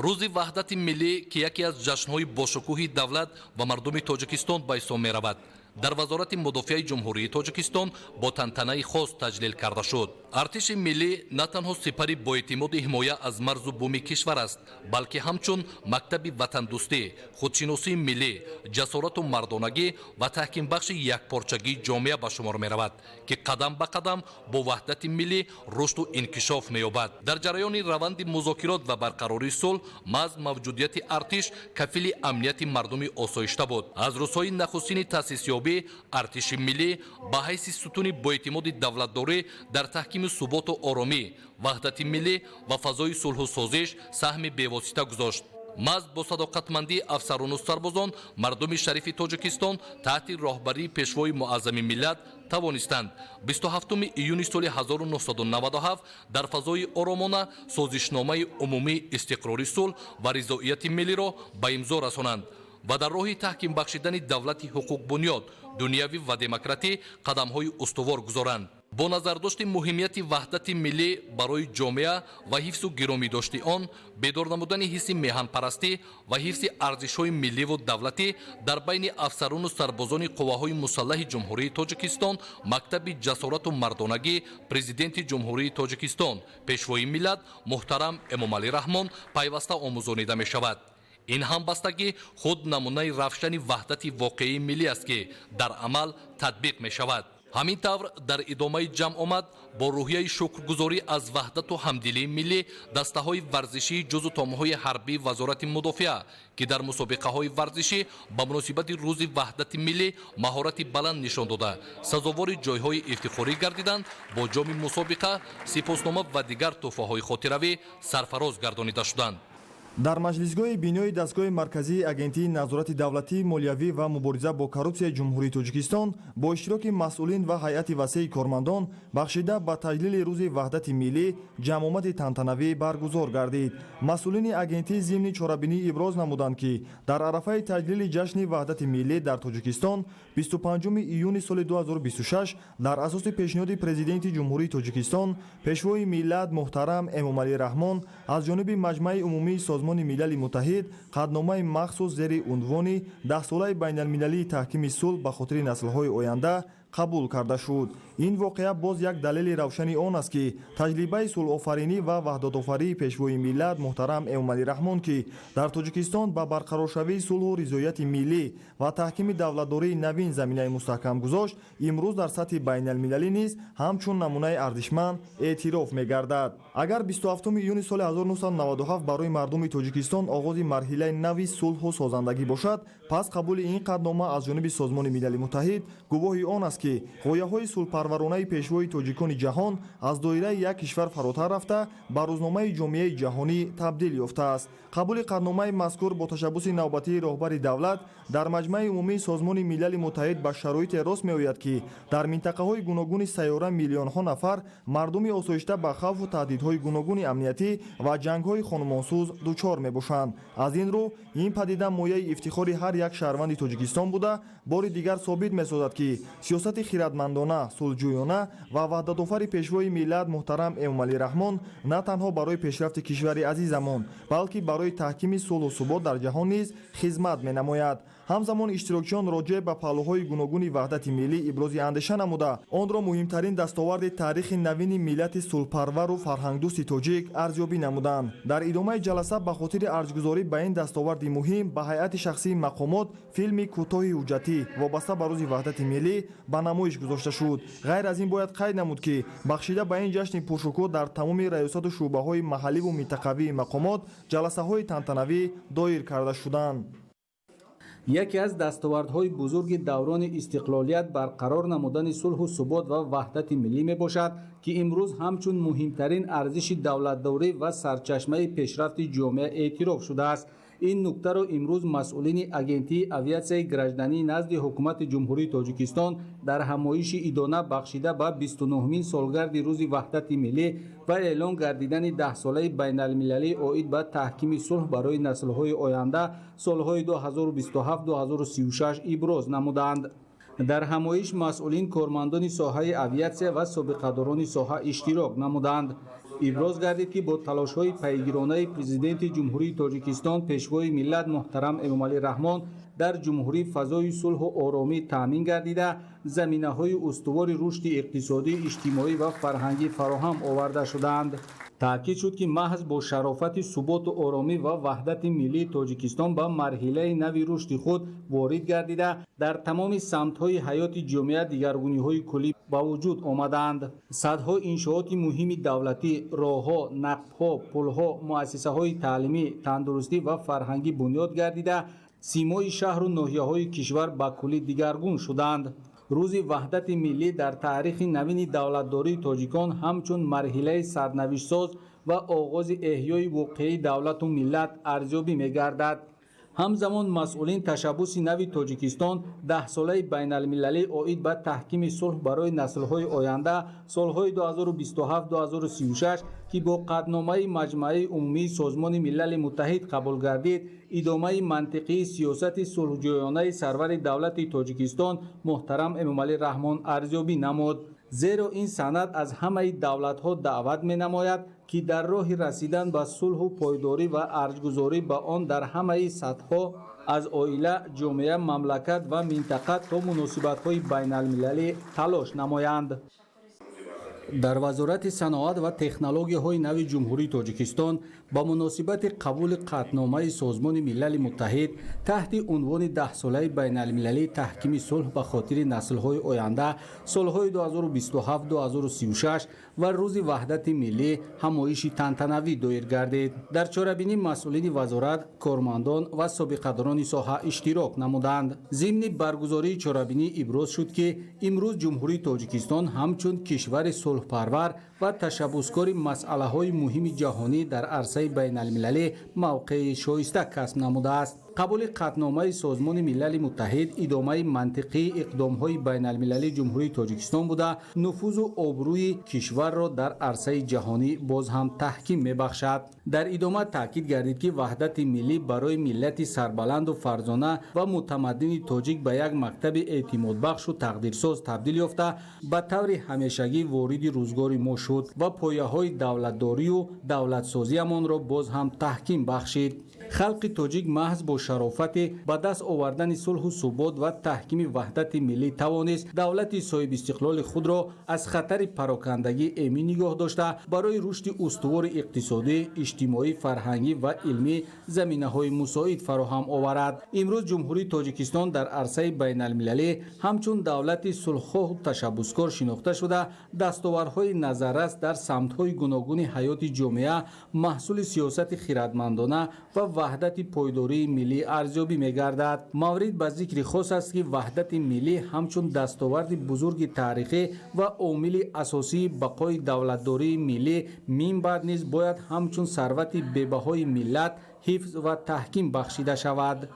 روز وحدت ملی که یکی از جشن‌های باشکوه دولت و مردم تاجیکستان به حساب می‌رود در وزارت مدافع جمهوری تاجیکستان با تنتنه خاص تجلیل کرده شد. ارتش ملی نه تنها سپری با اعتماد حمایت از مرز و بوم کشور است بلکه همچون مکتب وطن دوستی، خودشناسی ملی، جسارت و مردانگی و تحکیم بخش یکپارچگی جامعه به شمار می‌رود که قدم به قدم با وحدت ملی رشد و انکشاف می‌یابد. در جریان روند مذاکرات و برقراری صلح محض موجودیت ارتش کفیل امنیت مردم آسایشته بود. از روزهای نخستین تأسیسیابی ҷанубӣ артиши миллӣ ба ҳайси сутуни боэътимоди давлатдорӣ дар таҳкими суботу оромӣ, ваҳдати миллӣ ва фазои сулҳу созиш саҳми бевосита гузошт. мазд бо садоқатмандии афсарону сарбозон мардуми шарифи тоҷикистон таҳти роҳбарии пешвои муаззами миллат тавонистанд 27 июни соли 1997 дар фазои оромона созишномаи умумии истиқрори сулҳ ва ризоияти миллиро ба имзо расонанд ва дар роҳи таҳким бахшидани давлати ҳуқуқбунёд, дунявӣ ва демократӣ қадамҳои устувор гузоранд. бо назардошти муҳимияти ваҳдати миллӣ барои ҷомеа ва ҳифзу гиромидошти он, бедор намудани ҳисси меҳанпарастӣ ва ҳифзи арзишҳои милливу давлатӣ дар байни афсарону сарбозони қувваҳои мусаллаҳи ҷумҳурии Тоҷикистон, мактаби ҷасорату мардонагӣ Президенти ҷумҳурии Тоҷикистон, пешвои миллат муҳтарам Эмомалӣ Раҳмон пайваста омӯзонида мешавад. ин ҳамбастагӣ худ намунаи равшани ваҳдати воқеии миллӣ аст ки дар амал татбиқ мешавад. ҳамин тавр дар идомаи ҷамъ омад бо рӯҳияи шукргузорӣ аз ваҳдату ҳамдилии миллӣ дастаҳои варзишии ҷузу томҳои ҳарбии вазорати мудофиа ки дар мусобиқаҳои варзишӣ ба муносибати рӯзи ваҳдати миллӣ маҳорати баланд нишон дода сазовори ҷойҳои ифтихорӣ гардиданд, бо ҷоми мусобиқа сипоснома ва дигар тӯҳфаҳои хотиравӣ сарфароз гардонида шуданд. дар маҷлисгоҳи бинои дастгоҳи марказии агентии назорати давлатӣ, молиявӣ ва мубориза бо коррупсияи ҷумҳурии Тоҷикистон бо иштироки масъулин ва ҳайати васеи кормандон бахшида ба таҷлили рӯзи ваҳдати миллӣ ҷамъомади тантанавӣ баргузор гардид. масъулини агентӣ зимни чорабинӣ иброз намуданд ки дар арафаи таҷлили ҷашни ваҳдати миллӣ дар Тоҷикистон 25 июни соли 2026 дар асоси пешниҳоди президенти ҷумҳурии Тоҷикистон, пешвои миллат муҳтарам Эмомалӣ Раҳмон аз ҷониби маҷмаи умумии созмони милали муттаҳид қадномаи махсус зери унвони 10-солаи байналмилалии таҳкими сулҳ ба хотири наслҳои оянда қабул карда шуд. ин воқеа боз як далели равшани он аст ки таҷрибаи сулҳофаринӣ ва ваҳдатофарии пешвои миллат муҳтарам Эмомалӣ Раҳмон ки дар Тоҷикистон ба барқароршавии сулҳу ризояти миллӣ ва таҳкими давлатдории навин заминаи мустаҳкам гузошт, имрӯз дар сатҳи байналмилалӣ низ ҳамчун намунаи арзишманд эътироф мегардад. агар 27 июни соли 1997 барои мардуми Тоҷикистон оғози марҳилаи нави сулҳу созандагӣ бошад, пас қабули ин қаднома аз ҷониби Созмони Милали Муттаҳид гувоҳи он аст ки ғояҳои сулҳпарваронаи пешвои тоҷикони ҷаҳон аз доираи як кишвар фаротар рафта ба рӯзномаи ҷомеаи ҷаҳонӣ табдил ёфтааст. қабули қадномаи мазкур бо ташаббуси навбатии роҳбари давлат дар маҷмаи умумии Созмони Милали Муттаҳид ба шароите рост меояд ки дар минтақаҳои гуногуни сайёра миллионҳо нафар мардуми осоишта ба хавфу таҳдидҳои гуногуни амниятӣ ва ҷангҳои хонумонсуз дучор мебошанд. аз ин рӯ ин падида мояи ифтихори ҳар як шаҳрванди Тоҷикистон буда бори дигар собит месозад ки сиёсати хиратмандона, сулҳҷӯёна ва ваҳдатофари пешвои миллат муҳтарам Эмомалӣ Раҳмон на танҳо барои пешрафти кишвари азизамон, балки барои таҳкими сулҳу субот дар ҷаҳон низ хизмат менамояд. ҳамзамон иштирокчиён роҷеъ ба паҳлӯҳои гуногуни ваҳдати миллӣ ибрози андеша намуда онро муҳимтарин дастоварди таърихи навини миллати сулҳпарвару фарҳангдӯсти тоҷик арзёбӣ намуданд. дар идомаи ҷаласа ба хотири арҷгузорӣ ба ин дастоварди муҳим ба ҳайати шахсии мақомот филми кӯтоҳи ҳуҷҷатӣ вобаста ба рӯзи ваҳдати миллӣ ба намоиш гузошта шуд. ғайр аз ин бояд қайд намуд ки бахшида ба ин ҷашни пуршукӯҳ дар тамоми раёсату шӯъбаҳои маҳалливу минтақавии мақомот ҷаласаҳои тантанавӣ доир карда шуданд. яке аз дастовардҳои бузурги даврони истиқлолият барқарор намудани сулҳу субот ва ваҳдати миллӣ мебошад ки имрӯз ҳамчун муҳимтарин арзиши давлатдорӣ ва сарчашмаи пешрафти ҷомеа эътироф шудааст. ин нуктаро имрӯз масъулини агентии авиатсияи гражданӣ назди ҳукумати ҷумҳурии Тоҷикистон дар ҳамоиши идона бахшида ба 29-мин солгарди рӯзи ваҳдати миллӣ ва эълон гардидани 10-солаи байналмилалии оид ба таҳкими сулҳ барои наслҳои оянда солҳои 2027-2036 иброз намуданд. дар ҳамоиш масъулин кормандони соҳаи авиатсия ва собиқадорони соҳа иштирок намуданд. иброз гардид ки бо талошҳои пайгиронаи президенти ҷумҳурии Тоҷикистон, пешвои миллат муҳтарам Эмомалӣ Раҳмон дар ҷумҳурӣ фазои сулҳу оромӣ таъмин гардида, заминаҳои устувори рушди иқтисодӣ, иҷтимоӣ ва фарҳангӣ фароҳам оварда шуданд. таъкид шуд ки маҳз бо шарофати суботу оромӣ ва ваҳдати миллии Тоҷикистон ба марҳилаи нави рушди худ ворид гардида, дар тамоми самтҳои ҳаёти ҷомеа дигаргуниҳои куллӣ ба вуҷуд омаданд. садҳо иншооти муҳими давлатӣ, роҳҳо, нақбҳо, пулҳо, муассисаҳои таълимӣ, тандурустӣ ва фарҳангӣ бунёд гардида, سیمای شهر و ناحیه‌های کشور به کلی دیگرگون شدند. روز وحدت ملی در تاریخ نوین دولتداری تاجیکان همچون مرحله سرنوشت‌ساز و آغاز احیای واقعی دولت و ملت ارزیابی می‌گردد. همزمان مسئولین تشبث نوی تاجیکستان 10 ساله بین المللی عاید به تحکیم صلح برای نسل‌های آینده سال‌های 2027-2036 که با قطعنامه مجمع عمومی سازمان ملل متحد قبول گردید، ادامه منطقی سیاست صلح‌جویانه سرور دولت تاجیکستان محترم امامعلی رحمان ارزیابی نمود. زیرا این سند از همه دولت‌ها دعوت می‌نماید که در راه رسیدن به صلح و پایداری و ارزگذاری به آن در همه سطح‌ها از عائله، جامعه، مملکت و منطقه تا مناسبت‌های بین المللی تلاش نمایند. در وزارت صنعت و تکنولوژی‌های نو جمهوری تاجیکستان با مناسبت قبول قطعنامه سازمان ملل متحد تحت عنوان 10 ساله بین المللی تحکیم صلح به خاطر نسل‌های آینده سال‌های 2027-2036 و روز وحدت ملی همایش تنتنوی دایر گردید. در چاره‌بینی مسئولین وزارت، کارمندان و سابقه‌داران ساحه اشتراک نمودند. ضمن برگزاری چاره‌بینی ابراز شد که امروز جمهوری تاجیکستان همچون کشور صلح‌پرور و تشبثکار مسائل مهم جهانی در عرصه بین المللی موقع شایسته کسب نموده است. قبول قطعنامه سازمان ملل متحد ادامه منطقی اقدام‌های بین المللی جمهوری تاجیکستان بوده نفوذ و آبروی کشور را در عرصه جهانی باز هم تحکیم می‌بخشد. در ادامه تاکید گردید که وحدت ملی برای ملت سربلند و فرزانه و متمدن تاجیک به یک مکتب اعتماد بخش و تقدیرساز تبدیل یافته به طور همیشگی وارد روزگار ما شد و پایه‌های دولتداری و دولتسازیمان را باز هم تحکیم بخشید. خلق تاجیک محض با شرافت به دست آوردن صلح و ثبات و تحکیم وحدت ملی توانست دولت صاحب استقلال خود را از خطر پراکندگی امنی نگاه داشته برای رشد استوار اقتصادی، اجتماعی، فرهنگی و علمی زمینه‌های مساعد فراهم آورد. امروز جمهوری تاجیکستان در عرصه بین المللی همچون دولت صلح‌خواه و تشبثکار شناخته شده دستاوردهای نظررس در سمت‌های گوناگون حیات جامعه محصول سیاست خردمندانه و وحدت پایداری ملی ارزیابی می‌گردد. مورد به ذکر خاص است که وحدت ملی همچون دستاورد بزرگ تاریخی و عامل اساسی بقای دولتداری ملی من بعد نیز باید همچون ثروت بی‌بهای ملت حفظ و تحکیم بخشیده شود.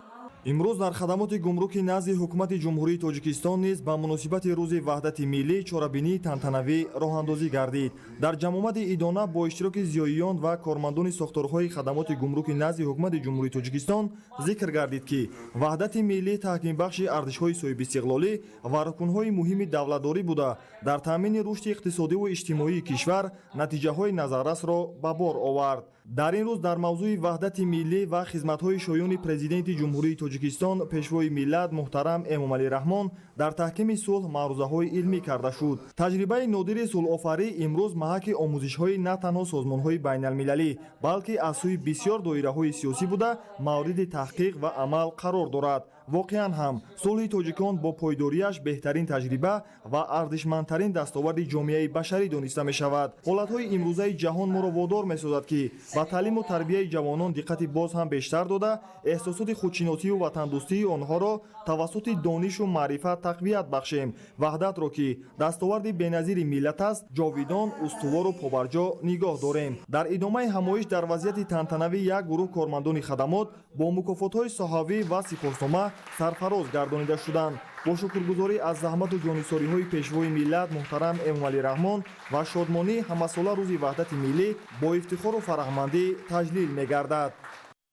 امروز در خدمات گمرکی نزد حکومت جمهوری تاجیکستان نیز با مناسبت روز وحدت ملی چاره‌بینی تنتنوی راه‌اندازی گردید. در جمع‌آمد ایدانه با اشتراک زیاییان و کارمندان ساختارهای خدمات گمرکی نزد حکومت جمهوری تاجیکستان ذکر گردید که وحدت ملی تحکیم بخش ارزش‌های صاحب استقلالی و رکن‌های مهم دولتداری بوده در تامین رشد اقتصادی و اجتماعی کشور نتیجه‌های نظررس را به بار آورد. در این روز در موضوع وحدت ملی و خدمت‌های شایان پرزیدنت جمهوری تاجیکستان پیشوای ملت محترم امامعلی رحمان در تحکیم صلح معروضه‌های علمی کرده شد. تجربه نادر صلح‌آفرین امروز محک آموزش‌های نه تنها سازمان‌های بین‌المللی بلکه از سوی بسیار دایره‌های سیاسی بوده مورد تحقیق و عمل قرار دارد. واقعاً هم صلح تاجیکان با پایداریش بهترین تجربه و ارزشمندترین دستاورد جامعه بشری دانسته می شود. حالت‌های امروزه جهان ما را وادار می‌سازد که با تعلیم و تربیت جوانان دقت باز هم بیشتر داده احساسات خودشناسی و وطندوستی آنها را توسط دانش و معرفت تقویت بخشیم. وحدت را که دستاورد بی‌نظیر ملت است جاویدان استوار و پابرجا نگاه داریم. در ادامه همایش در وضعیت تنتنوی یک گروه کارمندان خدمات با مکافات‌های صحاوی و سپاسنامه سرفراز گردانیده شدند. با شکرگزاری از زحمت و جانثاری‌های پیشوای ملت محترم امامعلی رحمان و شادمانی همساله روز وحدت ملی با افتخار و فرحمندی تجلیل می‌گردد.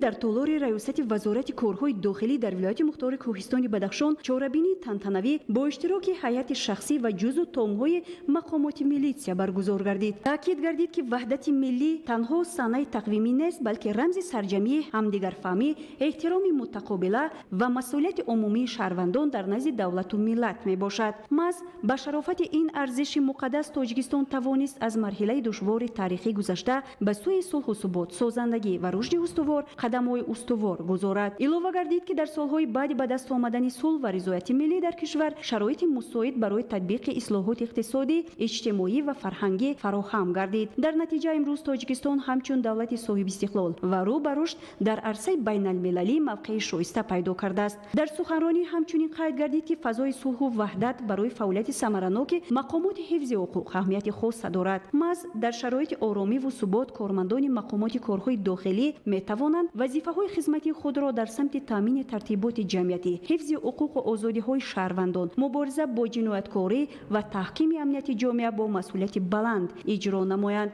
در طولار ریاست وزارت کارهای داخلی در ولایت مختار کوهستان بدخشان چاره‌بینی تنتنوی با اشتراک هیئت شخصی و جزو تام‌های مقامات میلیسیا برگزار گردید. تاکید گردید که وحدت ملی تنها صحنه تقویمی نیست بلکه رمز سرجمی، همدیگرفهمی، احترام متقابل و مسئولیت عمومی شهروندان در نزد دولت و ملت میباشد. محض با شرافت این ارزش مقدس تاجیکستان توانست از مرحله دشوار تاریخی گذشته به سوی صلح و ثبات، سازندگی و رشد استوار қадамҳои устувор гузорад. илова гардид ки дар солҳои баъди ба даст омадани сулҳ ва ризояти миллӣ дар кишвар шароити мусоид барои татбиқи ислоҳоти иқтисодӣ, иҷтимоӣ ва фарҳангӣ фароҳам гардид. дар натиҷа имрӯз Тоҷикистон ҳамчун давлати соҳибистиқлол ва рӯ ба рушд дар арсаи байналмилалӣ мавқеи шоиста пайдо кардааст. дар суханронӣ ҳамчунин қайд гардид ки фазои сулҳу ваҳдат барои фаъолияти самараноки мақомоти ҳифзи ҳуқуқ аҳамияти хоса дорад. маҳз дар шароити оромиву субот кормандони мақомоти корҳои дохилӣ метавонанд вазифаҳои хизматии худро дар самти таъмини тартиботи ҷамъиятӣ, ҳифзи ҳуқуқу озодиҳои шаҳрвандон, мубориза бо ҷинояткорӣ ва таҳкими амнияти ҷомеа бо масъулияти баланд иҷро намоянд.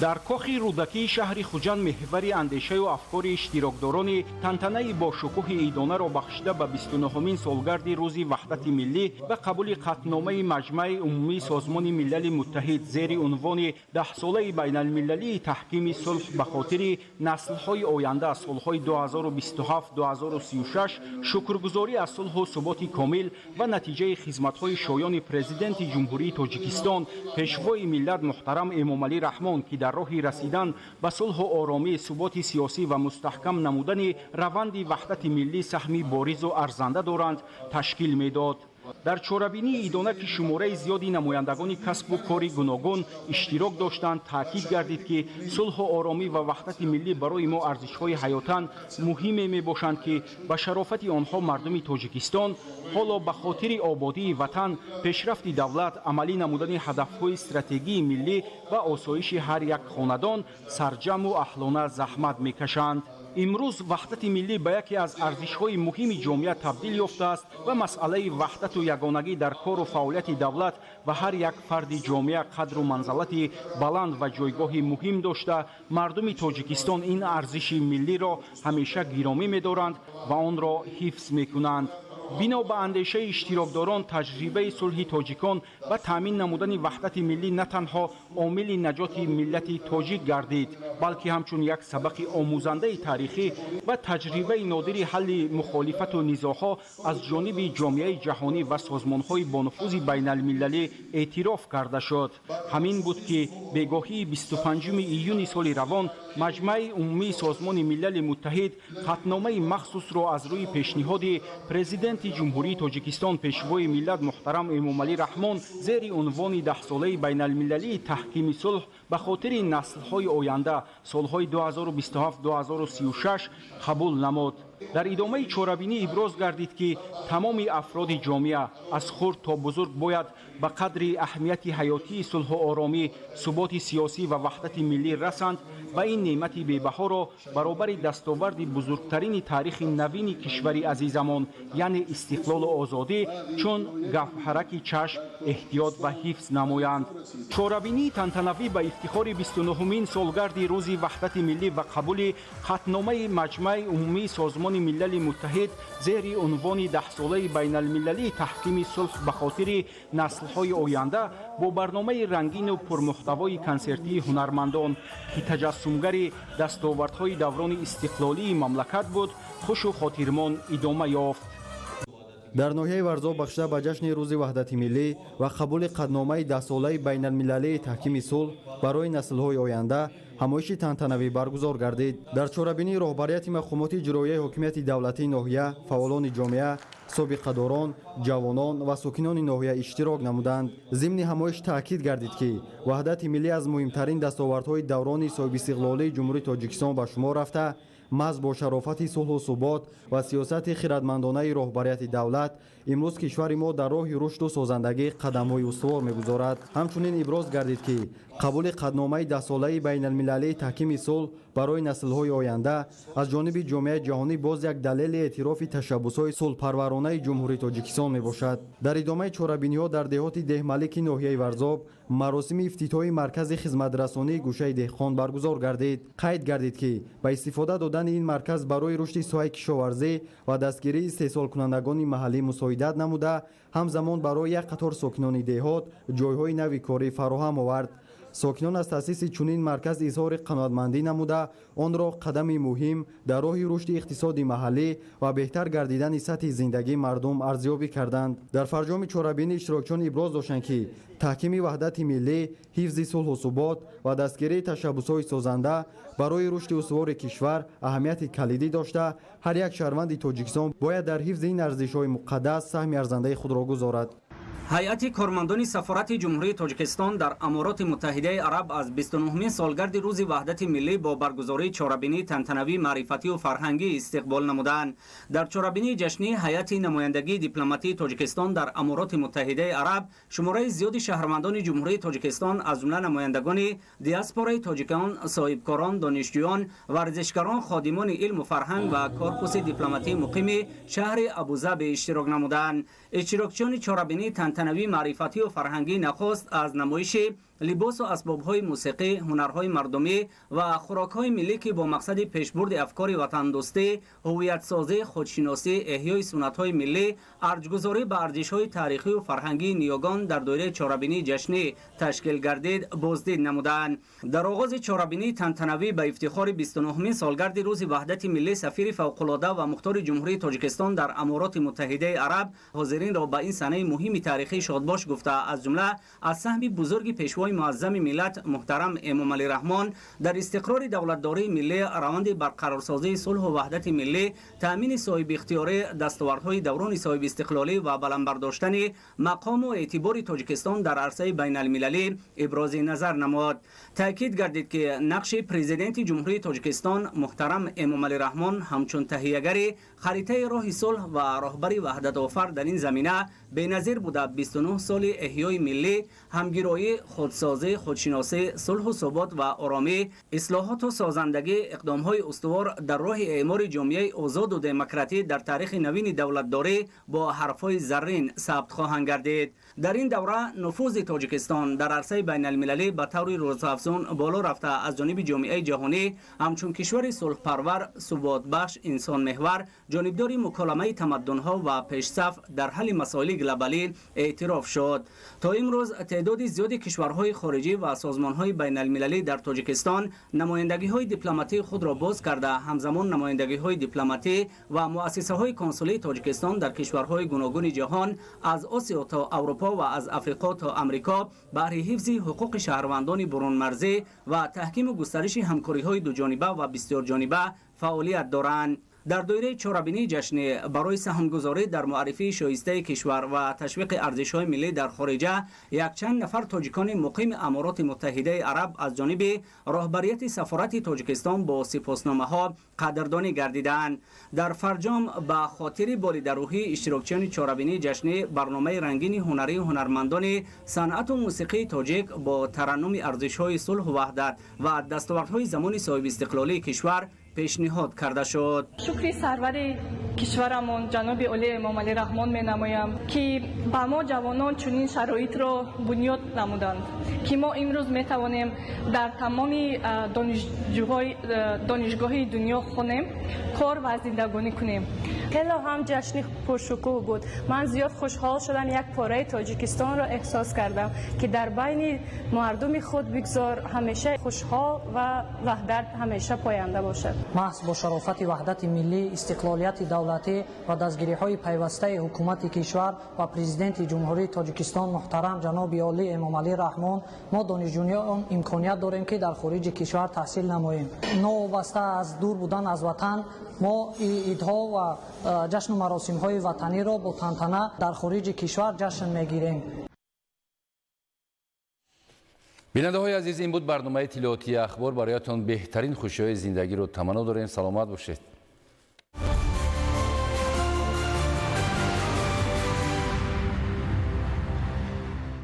дар кохи рӯдакии шаҳри хуҷанд меҳвари андешаю афкори иштирокдорони тантанаи бошукӯҳи идонаро бахшида ба 29-мин солгарди рӯзи ваҳдати миллӣ ва қабули қатномаи маҷмаи умумии созмони милали муттаҳид зери унвони 10-солаи байналмилалии таҳкими сулҳ ба хотири наслҳои оянда солҳои 2027-2036 шукргузорӣ аз сулҳу суботи комил ва натиҷаи хизматҳои шоёни президенти ҷумҳурии Тоҷикистон пешвои миллат муҳтарам Эмомалӣ Раҳмон ки дар роҳи расидан ба сулҳу оромӣ, суботи сиёсӣ ва мустаҳкам намудани раванди ваҳдати миллӣ саҳми боризу арзанда доранд, ташкил медод. дар чорабинии идона ки шумораи зиёди намояндагони касбу кори гуногун иштирок доштанд, таъкид гардид ки сулҳу оромӣ ва ваҳдати миллӣ барои мо арзишҳои ҳаётан муҳиме мебошанд ки ба шарофати онҳо мардуми Тоҷикистон ҳоло ба хотири ободии ватан, пешрафти давлат, амалӣ намудани ҳадафҳои стратегии миллӣ ва осоиши ҳар як хонадон сарҷаму аҳлона заҳмат мекашанд. имрӯз ваҳдати миллӣ ба яке аз арзишҳои муҳими ҷомеа табдил ёфтааст ва масъалаи ваҳдату ягонагӣ дар кору фаъолияти давлат ва ҳар як фарди ҷомеа қадру манзалати баланд ва ҷойгоҳи муҳим дошта, мардуми Тоҷикистон ин арзиши миллиро ҳамеша гиромӣ медоранд ва онро ҳифз мекунанд. бино ба андешаи иштирокдорон таҷрибаи сулҳи тоҷикон ва таъмин намудани ваҳдати миллӣ на танҳо омили наҷоти миллати тоҷик гардид, балки ҳамчун як сабақи омӯзандаи тарихӣ ва таҷрибаи нодири ҳалли мухолифату низоъҳо аз ҷониби ҷомеаи ҷаҳонӣ ва созмонҳои бонуфузи байналмилалӣ эътироф карда шуд. ҳамин буд ки бегоҳии 25 июни соли равон маҷмаи умумии созмони милали муттаҳид қатномаи махсусро аз рӯи пешниҳоди президенти ҷумҳурии Тоҷикистон пешвои миллат муҳтарам Эмомалӣ Раҳмон зери унвони 10-солаи байналмилалии таҳкими сулҳ ба хотири наслҳои оянда солҳои 2027-2036 қабул намуд. дар идомаи чорабинӣ иброз гардид ки тамоми афроди ҷомеа аз хурд то бузург бояд ба қадри аҳамияти ҳаётии сулҳу оромӣ, суботи сиёсӣ ва ваҳдати миллӣ расанд ва ин неъмати бебаҳоро баробари дастоварди бузургтарини таърихи навини кишвари азизамон, яъне истиқлолу озодӣ, чун гавҳараки чашм, эҳтиёт ва ҳифз намоянд. чорабинии тантанавӣ ба ифтихори 29-мин солгарди рӯзи ваҳдати миллӣ ва қабули қатномаи маҷмаи умумии созмони милали муттаҳид зери унвони 10-солаи байналмилалии таҳкими сулҳ ба хотири наслҳои оянда бо барномаи рангину пурмуҳтавои консертии ҳунармандон ки таҷассумгари дастовардҳои даврони истиқлолии мамлакат буд, хушу хотирмон идома ёфт. дар ноҳияи варзо бахшида ба ҷашни рӯзи ваҳдати миллӣ ва қабули қадномаи 10-солаи байналмилалии таҳкими сулҳ барои наслҳои оянда ҳамоиши тантанавӣ баргузор гардид. дар чорабинии роҳбарияти мақомоти иҷроияи ҳокимияти давлатии ноҳия, фаъолони ҷомеа, собиқадорон, ҷавонон ва сокинони ноҳия иштирок намуданд. зимни ҳамоиш таъкид гардид ки ваҳдати миллӣ аз муҳимтарин дастовардҳои даврони соҳибистиқлолии ҷумҳурии Тоҷикистон ба шумор рафта, маҳз бо шарофати сулҳу субот ва сиёсати хиратмандонаи роҳбарияти давлат имрӯз кишвари мо дар роҳи рушду созандагӣ қадамҳои устувор мегузорад. ҳамчунин иброз гардид ки қабули қадномаи 10-солаи байналмилалии таҳкими сулҳ барои наслҳои оянда аз ҷониби ҷомеаи ҷаҳонӣ боз як далели эътирофи tashabbusҳои сулҳпарваронаи ҷумҳурии Тоҷикистон мебошад. дар идомаи чорабиниҳо дар деҳоти деҳмалики ноҳияи Варзоб маросими ифтитоҳи маркази хизматрасонии гӯшаи деҳқон баргузор гардид. қайд гардид ки ба истифода додани ин марказ барои рушди соҳаи кишоварзӣ ва дастгирии истеҳсолкунандагони маҳаллӣ мусоидат намуда, ҳамзамон барои як қатор сокинони деҳот ҷойҳои нави корӣ фароҳам овард. ساکنان از تأسیس چنین مرکز اظهار قناعتمندی نموده آن را قدمی مهم در راه رشد اقتصادی محلی و بهتر گردیدن سطح زندگی مردم ارزیابی کردند. در فرجام چهاربینی اشتراکچیان ابراز داشتند که تحکیم وحدت ملی، حفظ صلح و ثبات و دستگیری تشبس‌های سازنده برای رشد استوار کشور اهمیت کلیدی داشته، هر یک شهروند تاجیکستان باید در حفظ این ارزش‌های مقدس سهم ارزنده خود را گذارد. هیئت کارمندان سفارت جمهوری تاجیکستان در امارات متحده عرب از 29مین سالگرد روز وحدت ملی با برگزاری چهاربینی تنتنوی معرفتی و فرهنگی استقبال نمودند. در چهاربینی جشنی هیئت نمایندگی دیپلماتی تاجیکستان در امارات متحده عرب شماره زیادی شهروندان جمهوری تاجیکستان از جمله نمایندگان دیاسپورای تاجیکان، صاحبکاران، دانشجویان، ورزشکاران، خادمان علم و فرهنگ و کارپوس دیپلماتی مقیم شهر ابوظبی اشتراک نمودند. اشتراکچیان چهاربینی تنتنوی معرفتی و فرهنگی نخست از نمایش لباس و اسباب‌های موسیقی، هنرهای مردمی و خوراک‌های ملی که با مقصد پیشبرد افکار وطن دوستی، هویت سازی، خودشناسی، احیای سنت‌های ملی، ارجگذاری به ارزش‌های تاریخی و فرهنگی نیاگان در دایره چهاربینی جشنی تشکیل گردید بازدید نمودند. در آغاز چهاربینی تنتنوی به افتخار 29مین سالگرد روز وحدت ملی سفیر فوق‌العاده و مختار جمهوری تاجیکستان در امارات متحده عرب حاضرین را به این سنه مهم تاریخی شادباش گفته، از جمله از سهم بزرگ پیشوای معظم ملت محترم امام علی رحمان در استقرار دولتداری ملی، روند برقرارسازی صلح و وحدت ملی، تامین صاحب اختیاری دستاوردهای دوران صاحب استقلالی و بلند برداشتن مقام و اعتبار تاجیکستان در عرصه بین المللی ابراز نظر نمود. تاکید گردید که نقش پرزیدنت جمهوری تاجیکستان محترم امام علی رحمان همچون تهیه‌گر خریطه راه صلح و راهبر وحدت آفر در این زمینه بی‌نظیر بوده. 29 سال احیای ملی، همگرایی، خودسازی، خودشناسی، صلح و ثبات و آرامی، اصلاحات و سازندگی، اقدام‌های استوار در راه اعمار جامعه آزاد و دموکراتی در تاریخ نوین دولتداری با حرف‌های زرین ثبت خواهند گردید. در این دوره نفوذ تاجیکستان در عرصه بین المللی به طور روزافزون بالا رفته، از جانب جامعه جهانی همچون کشور صلح پرور، ثبات بخش، انسان محور، جانبدار مکالمه تمدن‌ها و پیشصف در حل مسائل گلوبالی اعتراف شد. تا امروز تعداد زیادی کشورهای خارجی و سازمان‌های بین المللی در تاجیکستان نمایندگی‌های دیپلماتی خود را باز کرده، همزمان نمایندگی‌های دیپلماتی و مؤسسه‌های کنسولی تاجیکستان در کشورهای گوناگون جهان از آسیا تا اروپا و از افریقا تا امریکا برای حفظ حقوق شهروندان برون مرزی و تحکیم و گسترش همکاری‌های دوجانبه و بسیار جانبه فعالیت دارند. در دایره چهاربینی جشنی برای سهمگذاری در معرفی شایسته کشور و تشویق ارزش‌های ملی در خارجه، یک چند نفر تاجیکان مقیم امارات متحده عرب از جانب راهبریت سفارت تاجیکستان با سپاسنامه‌ها قدردانی گردیدند. در فرجام به خاطر بالیدروهی اشتراکچیان چهاربینی جشنی برنامه رنگین هنری هنرمندان صنعت و موسیقی تاجیک با ترنم ارزش‌های صلح و وحدت و دستاوردهای زمان صاحب استقلالی کشور پیشنهاد کرده شد. شکر سرور کشورمون جناب علی امام علی رحمان می نمایم که با ما جوانان چنین شرایط را بنیاد نمودند که ما امروز می توانیم در تمام دانشگاهی دنیا خونیم، کار و زندگانی کنیم. خیلی هم جشن پرشکوه بود. من زیاد خوشحال شدم، یک پاره تاجیکستان را احساس کردم که در بین مردم خود بگذار همیشه خوشحال و وحدت همیشه پاینده باشد. محض با شرافت وحدت ملی، استقلالیت دولتی و دستگیری‌های پیوسته حکومت کشور و پرزیدنت جمهوری تاجیکستان محترم جناب علی امام علی رحمان، ما دانشجویان امکانیت داریم که در خارج کشور تحصیل نماییم. نوابسته از دور بودن از وطن، ما عیدها و جشن و مراسم‌های وطنی را با تنتنه در خارج کشور جشن می‌گیریم. بیننده‌های عزیز، این بود برنامه اطلاعاتی اخبار. برایتان بهترین خوشی‌های زندگی رو تمنا داریم. سلامت باشید.